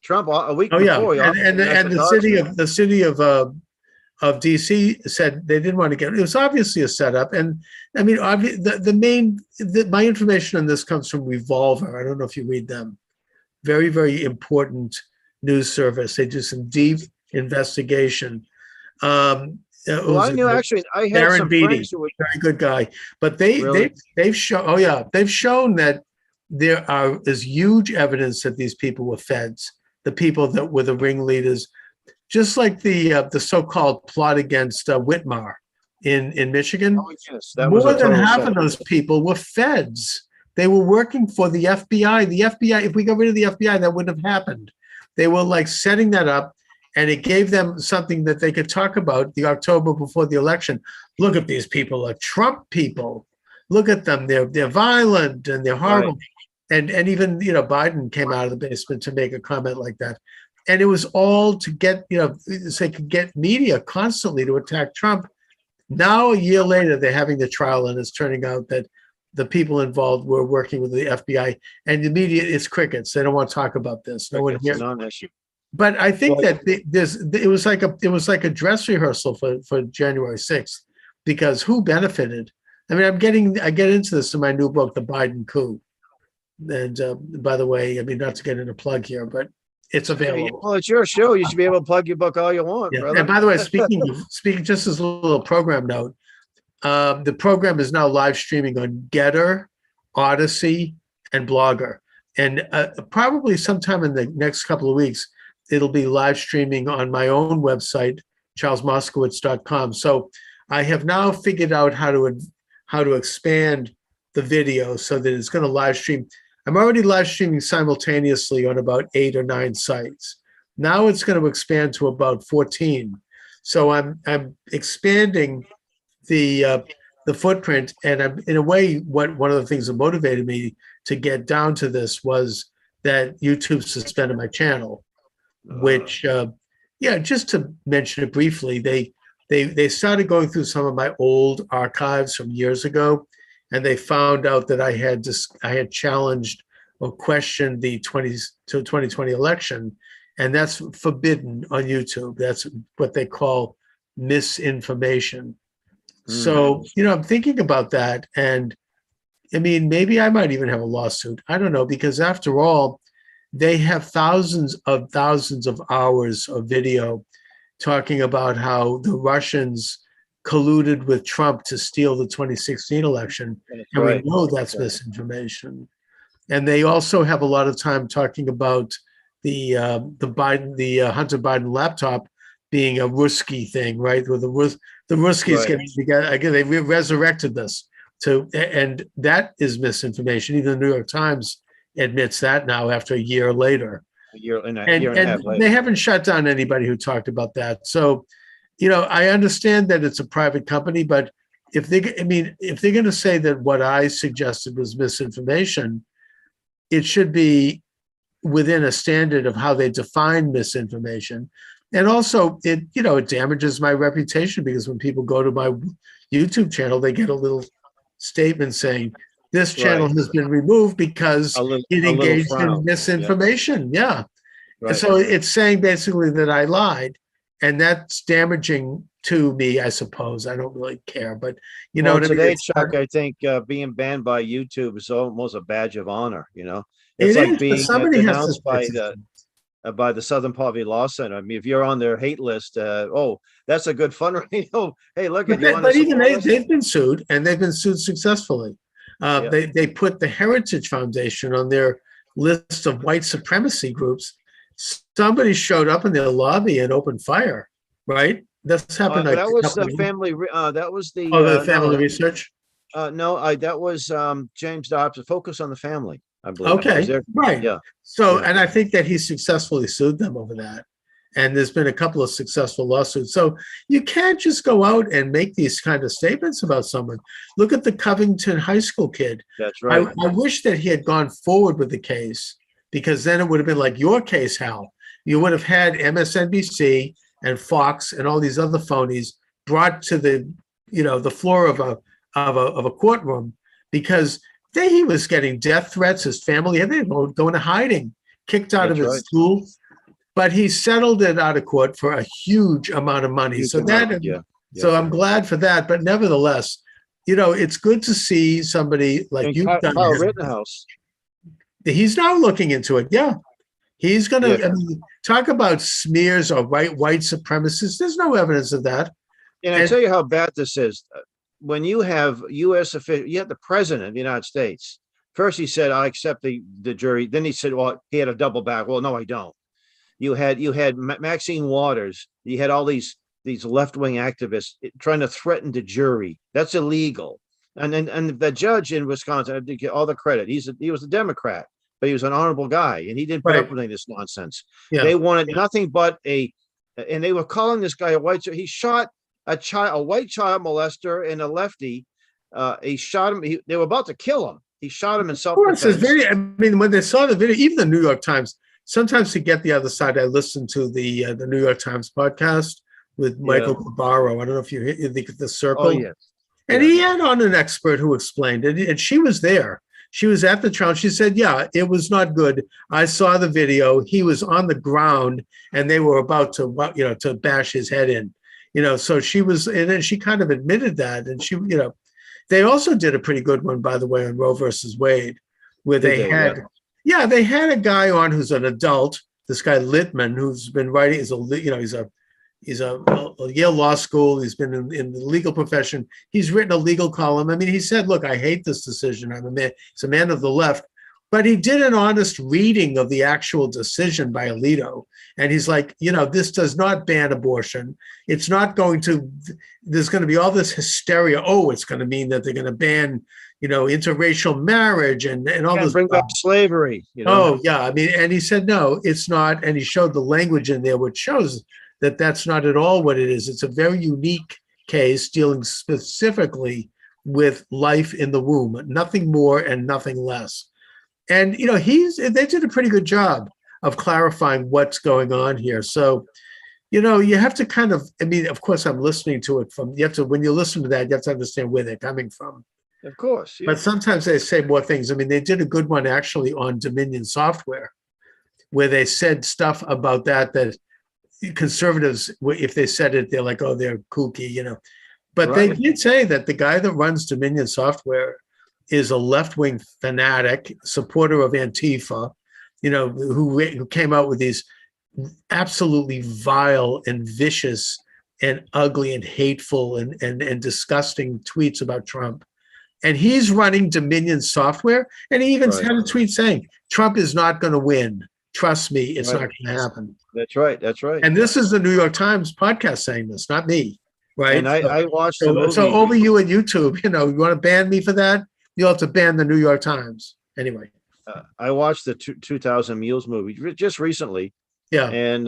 Trump a week Oh before, yeah, and the city of DC said they didn't want to get it. It was obviously a setup, and I mean, my information on this comes from Revolver. I don't know if you read them. Very, very important news service. They do some deep investigation. I knew actually. I had Darren some Beatty, friends who were very good guy, but they've shown. Oh yeah, they've shown that is huge evidence that these people were feds, the people that were the ringleaders, just like the so-called plot against Whitmar in Michigan. Oh, yes, that More was than half setup. of those people were feds. They were working for the FBI. The FBI, if we got rid of the FBI, that wouldn't have happened. They were like setting that up, and it gave them something that they could talk about the October before the election. Look at these people, are Trump people. Look at them. They're violent and they're horrible. Right. And even Biden came out of the basement to make a comment like that. And it was all to get so they could get media constantly to attack Trump. Now a year later, they're having the trial, and it's turning out that the people involved were working with the FBI, and the media is crickets. They don't want to talk about this. No one hears. Non-issue. But I think that it was like a dress rehearsal for January 6th, because who benefited? I mean, I get into this in my new book, The Biden Coup. And by the way, I mean, not to get in a plug here, but it's available. Well, it's your show. You should be able to plug your book all you want, brother. And by the way, speaking just as a little program note, the program is now live streaming on Getter, Odyssey, and Blogger. And probably sometime in the next couple of weeks, it'll be live streaming on my own website, charlesmoskowitz.com. So I have now figured out how to expand the video so that it's going to live stream. I'm already live streaming simultaneously on about 8 or 9 sites. Now it's going to expand to about 14. So I'm expanding the footprint, and I'm, in a way, one of the things that motivated me to get down to this was that YouTube suspended my channel, which just to mention it briefly, they started going through some of my old archives from years ago, and they found out that I had challenged or questioned the 2020 election, and that's forbidden on YouTube. That's what they call misinformation. So, I'm thinking about that, and I mean, maybe I might even have a lawsuit. I don't know, because after all, they have thousands of hours of video talking about how the Russians colluded with Trump to steal the 2016 election. And we know that's misinformation. And they also have a lot of time talking about the Hunter Biden laptop being a Ruski thing, right? Where the Ruskies getting together. Again, they resurrected this. And that is misinformation. Even the New York Times admits that now after a year later. A year and a half later. They haven't shut down anybody who talked about that. So, I understand that it's a private company, but if they're going to say that what I suggested was misinformation, it should be within a standard of how they define misinformation. And also, it damages my reputation, because when people go to my YouTube channel, they get a little statement saying, this channel has been removed because it engaged in misinformation. Yeah. Right. So it's saying basically that I lied, and that's damaging to me, I suppose. I don't really care, but you know Well, what I mean? today, Chuck, I think being banned by YouTube is almost a badge of honor. It's It like is, but being somebody has to denounced say something. by the Southern Poverty Law Center. I mean, if you're on their hate list, oh, that's a good fundraiser. Hey, look, But, you want to but even support us? they've been sued, and they've been sued successfully. Yeah, They put the Heritage Foundation on their list of white supremacy groups. Somebody showed up in their lobby and opened fire, right? That's happened like that a was couple the of years. family. That was Oh, the the no, family research. no. That was James Dobbs. Focus on the family, I believe. Was Okay, there? right. Yeah, So, yeah. and I think that he successfully sued them over that. And there's been a couple of successful lawsuits. So you can't just go out and make these kind of statements about someone. Look at the Covington High School kid. That's right. I wish that he had gone forward with the case, because then it would have been like your case, Hal. You would have had MSNBC and Fox and all these other phonies brought to the floor of a courtroom, because he was getting death threats. His family, they were going to hiding, kicked out of That's his right. school. But he settled it out of court for a huge amount of money. Huge So amount, yeah. so I'm glad for that. But nevertheless, it's good to see somebody like And you've done Kyle here. Rittenhouse. He's now looking into it. Yeah. He's going to, Yeah. I mean, talk about smears or white supremacists. There's no evidence of that. And I tell you how bad this is. When you have U.S. officials, you have the president of the United States. First, he said, "I accept the jury." Then he said, "Well, he had a double back." Well, no, I don't. You had Maxine Waters. You had all these left-wing activists trying to threaten the jury. That's illegal. And the judge in Wisconsin, I did get all the credit. He was a Democrat, but he was an honorable guy, and he didn't put up with any of this nonsense. Yeah. They wanted nothing but and they were calling this guy a white. He shot a white child molester and a lefty. He shot him. They were about to kill him. He shot him in self-defense. I mean, when they saw the video, even the New York Times, sometimes to get the other side, I listen to the New York Times podcast with Michael Barbaro. I don't know if you hear the Circle. Oh, yes. And he had on an expert who explained it, and she was there. She was at the trial. She said, yeah, it was not good. I saw the video. He was on the ground, and they were about to bash his head in. So she was, and then she kind of admitted that. And she, they also did a pretty good one, by the way, on Roe versus Wade, where they had a guy on who's an adult, this guy Littman, who's been writing, he's a Yale Law School. He's been in the legal profession. He's written a legal column. I mean, he said, look, I hate this decision. He's a man of the left. But he did an honest reading of the actual decision by Alito. And he's like, this does not ban abortion. It's not going to, there's going to be all this hysteria. Oh, it's going to mean that they're going to ban, interracial marriage and all this. Bring back slavery. Oh, yeah. I mean, and he said, no, it's not. And he showed the language in there, which shows that that's not at all what it is. It's a very unique case dealing specifically with life in the womb, nothing more and nothing less. And, they did a pretty good job of clarifying what's going on here. So, you have to kind of, of course, I'm listening to it when you listen to that, you have to understand where they're coming from. Of course. Yeah. But sometimes they say more things. They did a good one actually on Dominion Software, where they said stuff about that conservatives, if they said it, they're like, oh, they're kooky, But They did say that the guy that runs Dominion Software is a left-wing fanatic, supporter of Antifa, who came out with these absolutely vile and vicious and ugly and hateful and disgusting tweets about Trump. And he's running Dominion Software. And he even had a tweet saying, Trump is not going to win. Trust me, it's not going to happen. That's right. That's right. And this is the New York Times podcast saying this, not me. Right. And I watched the movie. So over you at YouTube, you want to ban me for that? You'll have to ban the New York Times. Anyway. I watched the 2000 Mules movie just recently. Yeah. And,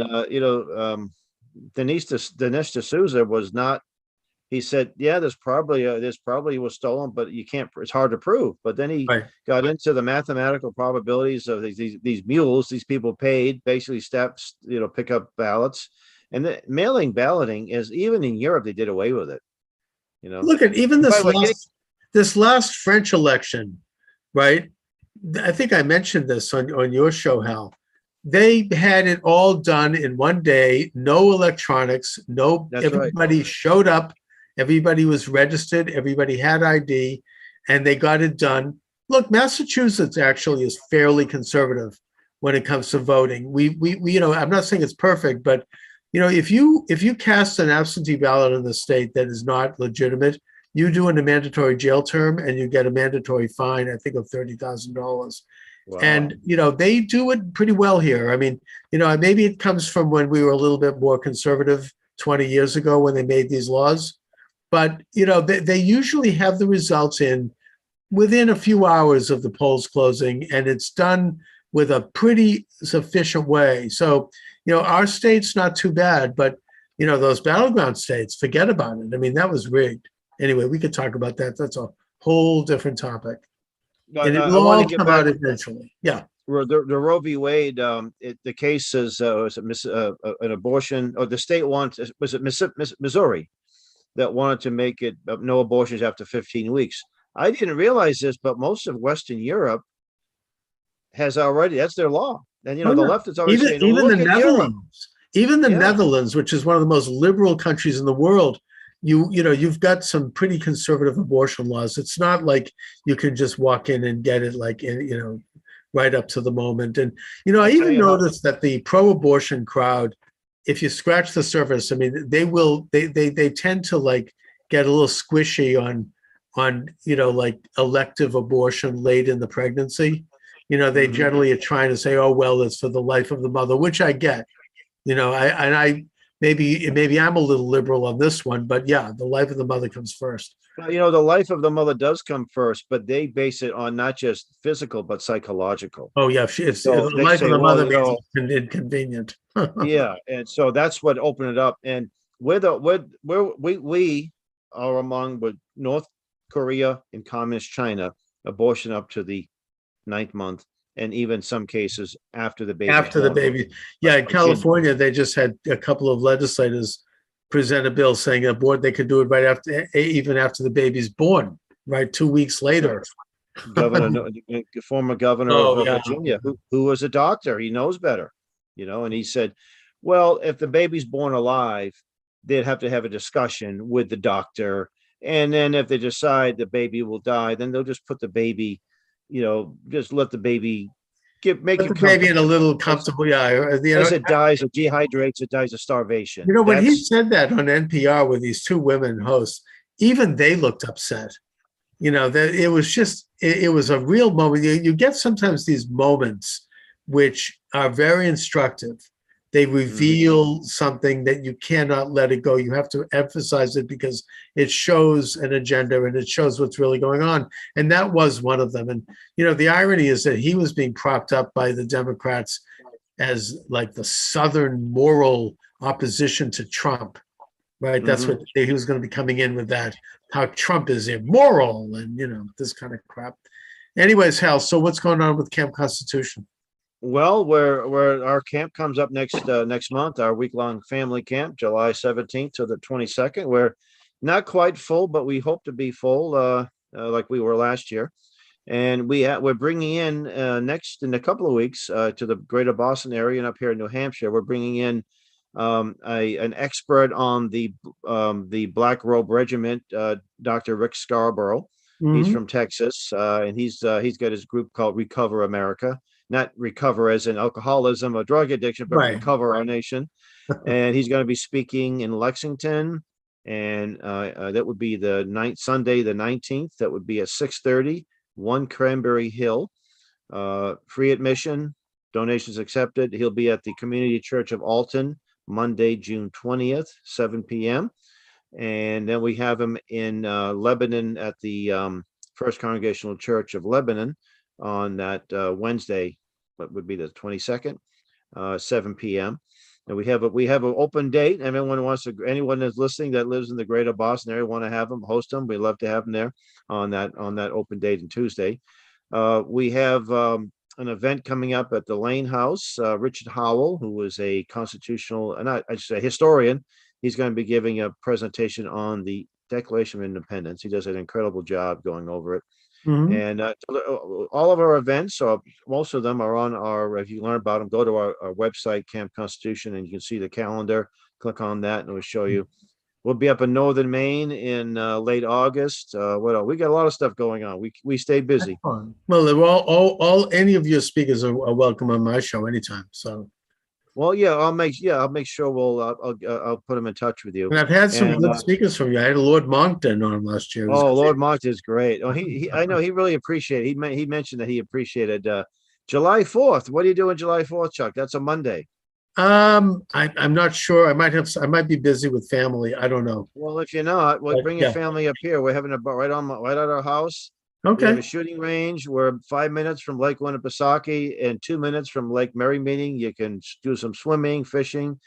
Dinesh D'Souza was not, he said, yeah, this probably was stolen, but it's hard to prove. But then he got into the mathematical probabilities of these mules, these people paid basically steps, pick up ballots. And the mailing balloting is, even in Europe, they did away with it. Look at even this last French election, right? I think I mentioned this on your show, Hal. they had it all done in one day, no electronics, no, That's right. everybody showed up, everybody was registered, everybody had ID, and they got it done. Look, Massachusetts actually is fairly conservative when it comes to voting. We I'm not saying it's perfect, but if you cast an absentee ballot in the state that is not legitimate, you do in a mandatory jail term and you get a mandatory fine, I think, of $30,000. Wow. And they do it pretty well here. I mean, maybe it comes from when we were a little bit more conservative 20 years ago when they made these laws. But they usually have the results in within a few hours of the polls closing, and it's done with a pretty sufficient way. So, our state's not too bad, but those battleground states, forget about it. I mean, that was rigged. Anyway, we could talk about that. That's a whole different topic. But And it I will want all to get come back out eventually. Yeah. the Roe v. Wade. The case says was it an abortion, or the state wants, was it Missouri that wanted to make it no abortions after 15 weeks. I didn't realize this, but most of Western Europe has already, that's their law. And the left is always saying, even the look at Europe. Netherlands, even the Yeah. Netherlands, which is one of the most liberal countries in the world, you've got some pretty conservative abortion laws. It's not like you can just walk in and get it like right up to the moment. And I even noticed that the pro-abortion crowd, if you scratch the surface, I mean, they tend to like get a little squishy on like elective abortion late in the pregnancy. They generally are trying to say, oh, well, it's for the life of the mother, which I get. I maybe I'm a little liberal on this one, but yeah, the life of the mother comes first. Well, the life of the mother does come first, but they base it on not just physical but psychological. Oh yeah, the life of the mother means it's inconvenient. Yeah, and so that's what opened it up. And we are among with North Korea and Communist China, abortion up to the 9th month, and even some cases after the baby. After the baby, yeah. In California, they just had a couple of legislators present a bill saying they could do it right after, even after the baby's born, right 2 weeks later. Former governor of Virginia, who was a doctor, he knows better, and he said, well, if the baby's born alive, they'd have to have a discussion with the doctor, and then if they decide the baby will die, then they'll just put the baby, just let the baby make the baby in a little comfortable. As it dies, it dehydrates, it dies of starvation. When he said that on NPR with these two women hosts, even they looked upset. That it was just, it was a real moment. You get sometimes these moments which are very instructive. They reveal something that you cannot let it go. You have to emphasize it because it shows an agenda and it shows what's really going on. And that was one of them. And, the irony is that he was being propped up by the Democrats as like the Southern moral opposition to Trump, right? That's what he was going to be coming in with, that, how Trump is immoral and, this kind of crap. Anyways, Hal, so what's going on with Camp Constitution? Well, where our camp comes up next month, our week-long family camp, July 17th to the 22nd. We're not quite full, but we hope to be full, like we were last year. And we're bringing in next in a couple of weeks to the greater Boston area and up here in New Hampshire. We're bringing in an expert on the Black Robe Regiment, Dr. Rick Scarborough. He's from Texas, and he's got his group called Recover America. Not recover as in alcoholism or drug addiction, but recover our nation. And he's going to be speaking in Lexington, and that would be Sunday the 19th. That would be at 6:30, 1 Cranberry Hill. Free admission, donations accepted. He'll be at the Community Church of Alton, Monday, June 20th, 7 p.m. And then we have him in Lebanon at the First Congregational Church of Lebanon on that Wednesday, what would be the 22nd, 7 p.m. And we have an open date. Anyone that's listening that lives in the greater Boston area, want to have them, host them. We'd love to have them there on that open date on Tuesday. We have an event coming up at the Lane House. Richard Howell, who was a historian, he's going to be giving a presentation on the Declaration of Independence. He does an incredible job going over it. Mhm. And all of our events, or most of them, are on our. If you learn about them, go to our website, Camp Constitution, and you can see the calendar. Click on that, and it will show you. We'll be up in northern Maine in late August. What else? We got a lot of stuff going on. We stay busy. Fine. Well, they're all any of your speakers are welcome on my show anytime. So, Well, yeah, I'll make sure I'll put them in touch with you. and I've had some And good speakers from you. I had Lord Monckton on last year. It was oh, great. Lord March is great. Oh, I know he really appreciated. He mentioned that he appreciated July 4th. What are you doing July 4th, Chuck? That's a Monday. I'm not sure. I might be busy with family. I don't know. Well, if you're not, well, But bring your yeah. family up here. We're having right at our house. We have Okay. a shooting range. We're 5 minutes from Lake Winnipesaukee and 2 minutes from Lake Merrymeeting. You can do some swimming, fishing,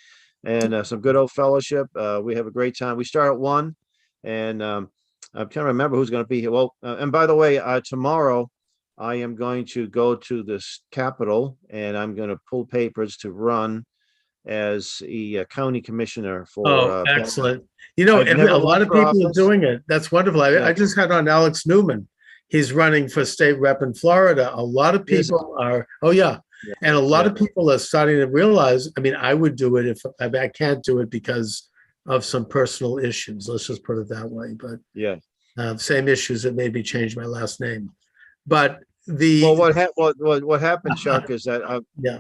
and some good old fellowship. We have a great time. We start at 1, and I'm trying to remember who's going to be here. Well, and by the way, tomorrow I am going to go to this Capitol, and I'm going to pull papers to run as a county commissioner for Oh, Belknap. excellent. You know, I've never a run lot of for people are office. doing it. That's wonderful. Yeah, I just had on Alex Newman. He's running for state rep in Florida. A lot of is it? people are, oh yeah. Yeah, And a lot yeah, of people are starting to realize, I mean, I would do it if I can't do it because of some personal issues. Let's just put it that way. But yeah. same issues that made me change my last name. But Well, the, what happened, Chuck, is that yeah,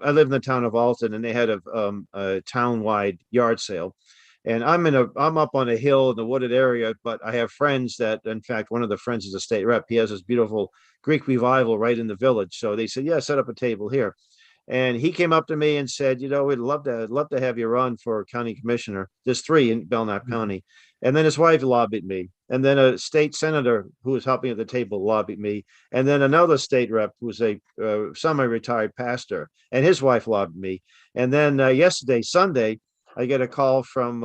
I live in the town of Alton, and they had a town-wide yard sale, and I'm up on a hill in the wooded area, but I have friends that, in fact, one of the friends is a state rep. He has this beautiful Greek revival right in the village, so they said, yeah, set up a table here. And he came up to me and said, we'd love to have you run for county commissioner. There's 3 in Belknap County. And then his wife lobbied me. And then a state senator who was helping at the table lobbied me. And then another state rep who was a semi-retired pastor, and his wife lobbied me. And then yesterday, Sunday, I get a call from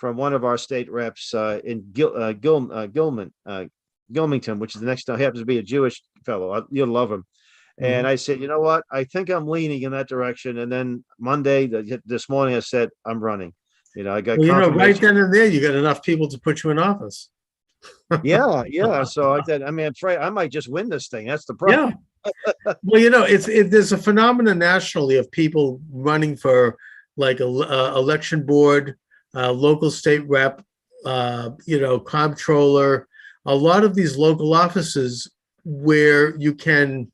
one of our state reps in Gilmington, which is the next town. He happens to be a Jewish fellow. You'll love him. And I said, you know what? I think I'm leaning in that direction. And then Monday, this morning, I said, I'm running. I got well, right confirmation. then and there, you got enough people to put you in office. Yeah, yeah. So I said, I mean, I'm afraid I might just win this thing. That's the Yeah. problem. Well, there's a phenomenon nationally of people running for like a election board, local state rep, comptroller, a lot of these local offices where you can,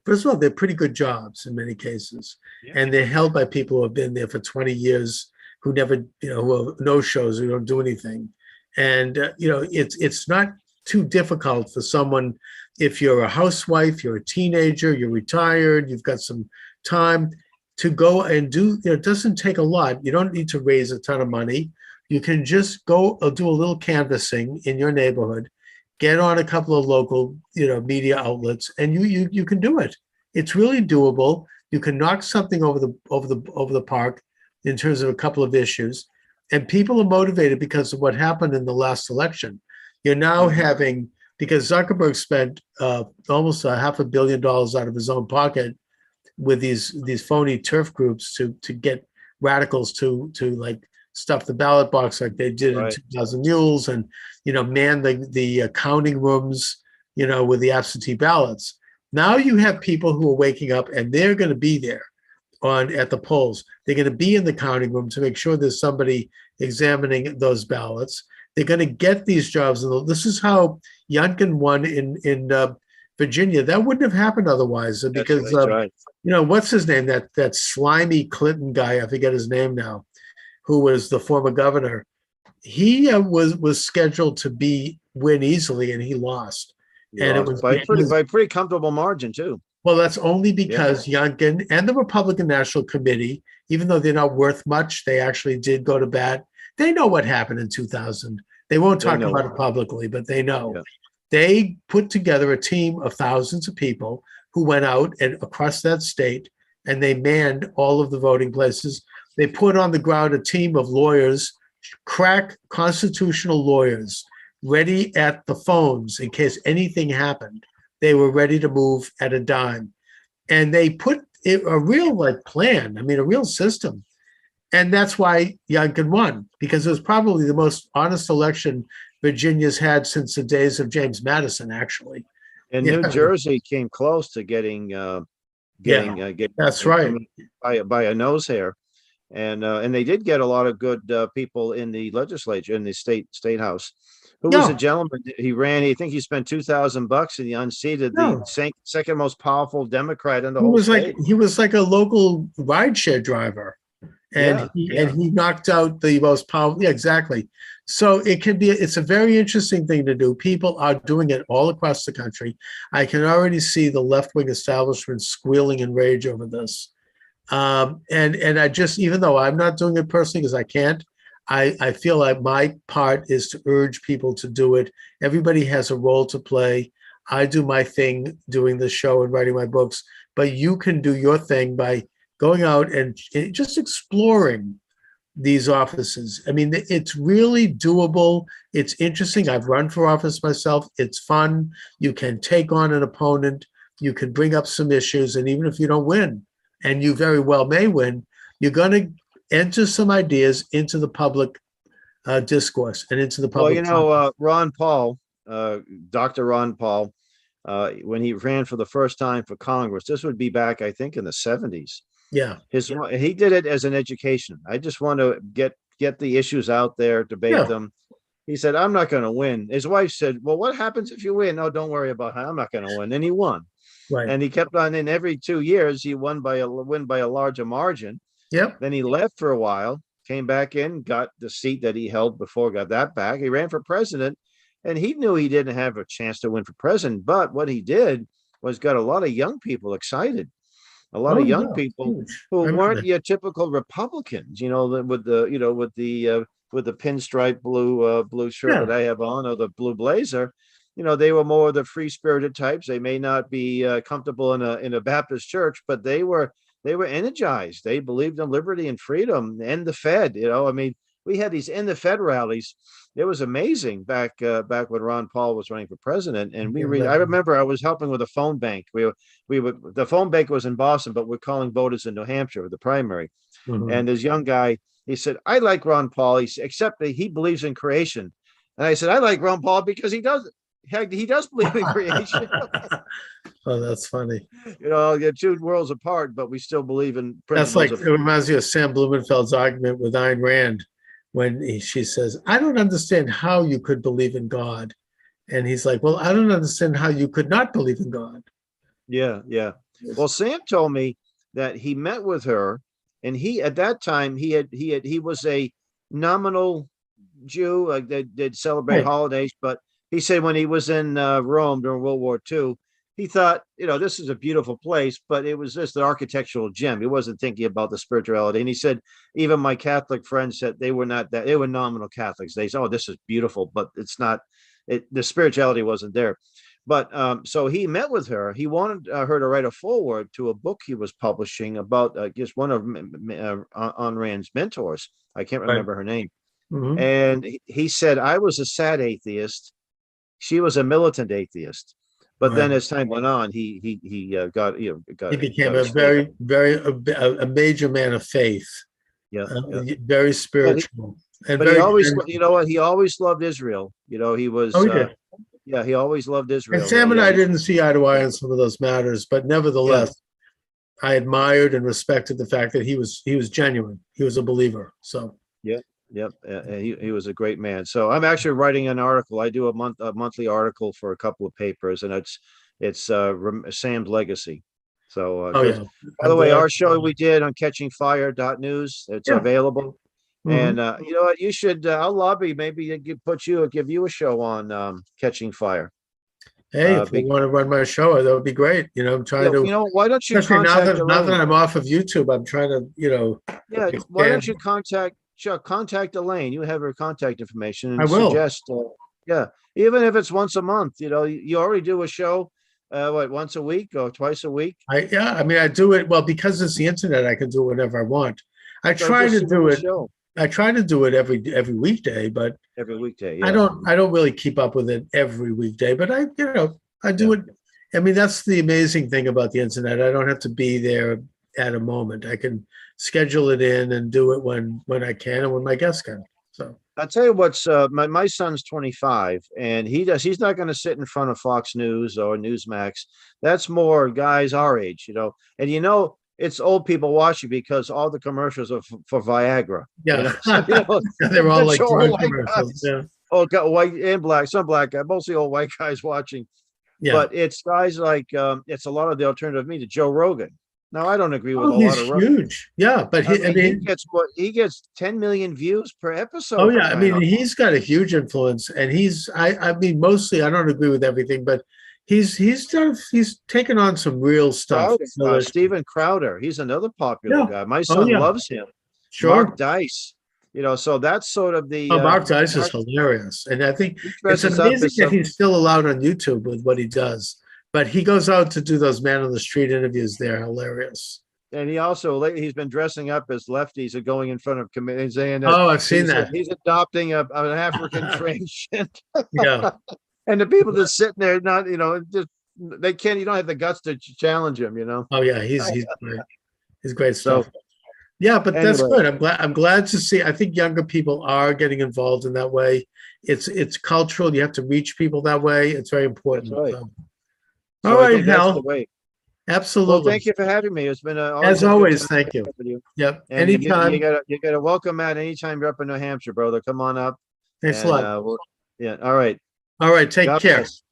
first of all, they're pretty good jobs in many cases, Yeah. and they're held by people who have been there for 20 years, who never, who are no shows, who don't do anything. And, it's not too difficult for someone, if you're a housewife, you're a teenager, you're retired, you've got some time to go and do, it doesn't take a lot. You don't need to raise a ton of money. You can just go do a little canvassing in your neighborhood, get on a couple of local, media outlets, and you can do it. It's really doable. You can knock something over the park in terms of a couple of issues, and people are motivated because of what happened in the last election. You're now having, because Zuckerberg spent almost $500 million out of his own pocket with these phony turf groups to get radicals to like stuff the ballot box like they did in 2000 Mules, and man the counting rooms with the absentee ballots. Now you have people who are waking up, and they're going to be there at the polls. They're going to be in the counting room to make sure there's somebody examining those ballots. They're going to get these jobs. And this is how Youngkin won in Virginia. That wouldn't have happened otherwise, because That's right. What's his name? That slimy Clinton guy, I forget his name now, who was the former governor. He was scheduled to win easily, and he lost. And it was by a pretty comfortable margin too. Well, that's only because Youngkin and the Republican National Committee, even though they're not worth much, they actually did go to bat. They know what happened in 2000. They won't talk about it publicly, but they know. Yeah. They put together a team of thousands of people who went out and across that state, and they manned all of the voting places. They put on the ground a team of lawyers, crack constitutional lawyers, ready at the phones in case anything happened. They were ready to move at a dime. And they put a real plan, a real system. And that's why Youngkin won, because it was probably the most honest election Virginia's had since the days of James Madison, actually. And Yeah, New Jersey came close to getting that's right. coming by a nose hair, and they did get a lot of good people in the legislature, in the state house. Who was a No, gentleman? He ran. I think he spent $2,000 and he unseated the no. second most powerful Democrat in the whole state. He was like a local rideshare driver, and Yeah, yeah. he knocked out the most powerful. Yeah, exactly. So it's a very interesting thing to do. People are doing it all across the country. I can already see the left-wing establishment squealing in rage over this. And I just, even though I'm not doing it personally because I can't, I feel like my part is to urge people to do it. Everybody has a role to play. I do my thing doing the show and writing my books, but you can do your thing by going out and just exploring these offices. I mean, it's really doable. It's interesting. I've run for office myself. It's fun. You can take on an opponent. You can bring up some issues. And even if you don't win, and you very well may win, you're going to enter some ideas into the public discourse and into the public. Well, Ron Paul, Dr. Ron Paul, when he ran for the first time for Congress, this would be back, I think, in the 70s. Yeah. He did it as an education. I just want to get the issues out there, debate them. He said, I'm not going to win. His wife said, well, what happens if you win? No, don't worry about how I'm not going to win. And he won. Right. And he kept on. In every 2 years, he win by a larger margin. Yep. Then he left for a while, came back in, got the seat that he held before, got that back. He ran for president, and he knew he didn't have a chance to win for president. But what he did was got a lot of young people excited. A lot of young people who weren't your typical Republicans, with the pinstripe blue shirt that I have on, or the blue blazer. They were more the free spirited types. They may not be comfortable in a Baptist church, but they were energized. They believed in liberty and freedom and the Fed. I mean, we had these in the Fed rallies. It was amazing back when Ron Paul was running for president. And I remember I was helping with a phone bank. The phone bank was in Boston, but we're calling voters in New Hampshire with the primary. Mm-hmm. And this young guy, he said, I like Ron Paul, except that he believes in creation. And I said, I like Ron Paul because he does believe in creation. Oh, that's funny. They're two worlds apart, but we still believe in principles. That's like, it reminds me of Sam Blumenfeld's argument with Ayn Rand when she says, I don't understand how you could believe in God. And he's like, well, I don't understand how you could not believe in God. Yeah, yeah. Well, Sam told me that he met with her, and at that time he was a nominal Jew. Like they'd celebrate holidays, but he said when he was in Rome during World War II, he thought, this is a beautiful place, but it was just an architectural gem. He wasn't thinking about the spirituality. And he said, even my Catholic friends said they were not that. They were nominal Catholics. They said, oh, this is beautiful, but it's not. The spirituality wasn't there. But so he met with her. He wanted her to write a foreword to a book he was publishing about just one of Ayn Rand's mentors. I can't remember her name. Mm-hmm. And he said, I was a sad atheist. She was a militant atheist. But then as time went on, he became a very major man of faith. Yeah, very spiritual. But he always, he always loved Israel. He was. He always loved Israel. And Sam and I didn't see eye to eye on some of those matters, but nevertheless, I admired and respected the fact that he was genuine. He was a believer. So Yep. He was a great man. So I'm actually writing an article. I do a monthly article for a couple of papers, and it's Sam's legacy. So by the way, our show we did on catchingfire.news, it's available. Mm-hmm. And you know what, you should I'll lobby maybe give you a show on Catching Fire. Hey, if you want to run my show, that would be great. I'm trying to. Why don't you contact now that I'm off of YouTube, I'm trying to, why don't you contact Elaine? You have her contact information, and I will suggest. Even if it's once a month, you already do a show. Once a week or twice a week? I do it. Well, because it's the internet, I can do whatever I want. I try to do it. I try to do it every weekday, but every weekday. Yeah. I don't really keep up with it every weekday, but I do it. I mean, that's the amazing thing about the internet. I don't have to be there at a moment. I can schedule it in and do it when I can and when my guests can. So I'll tell you what's my son's 25 and he's not going to sit in front of Fox News or Newsmax. That's more guys our age, and it's old people watching because all the commercials are for Viagra. yeah, So, they're all like show all drug white commercials. guys. Yeah, Oh, got white and black, some black guy, mostly old white guys watching. yeah. But it's guys like it's a lot of the alternative media. Joe Rogan. Now I don't agree with Oh, a he's lot of huge. Yeah, but he gets 10 million views per episode. oh yeah, I mean, he's got a huge influence, and I mean, mostly I don't agree with everything, but he's taken on some real stuff. Steven Crowder, he's another popular Yeah. guy. My Oh son yeah, loves him. sure. Mark Dice, so that's sort of the Oh, Mark Dice is hilarious, and I think he it's dresses up amazing as that some, he's still allowed on YouTube with what he does. But he goes out to do those man on the street interviews. They're hilarious. and he also lately he's been dressing up as lefties and going in front of committees saying that Oh, I've seen that. he's adopting an African transgender. Yeah. And the people just sitting there, not just they can't. You don't have the guts to challenge him. Oh yeah, he's great. He's great So stuff. Yeah, but that's anyway. good. I'm glad to see. I think younger people are getting involved in that way. It's cultural. You have to reach people that way. It's very important. That's right. So. So All I right, think that's the Hal. way. Well, Absolutely. thank you for having me. It's been As a good always, time thank you. with you. Yep. And you Anytime. got a welcome Matt anytime you're up in New Hampshire, brother. Come on up. Thanks a And lot. yeah. All right. All right. Take God care. bless.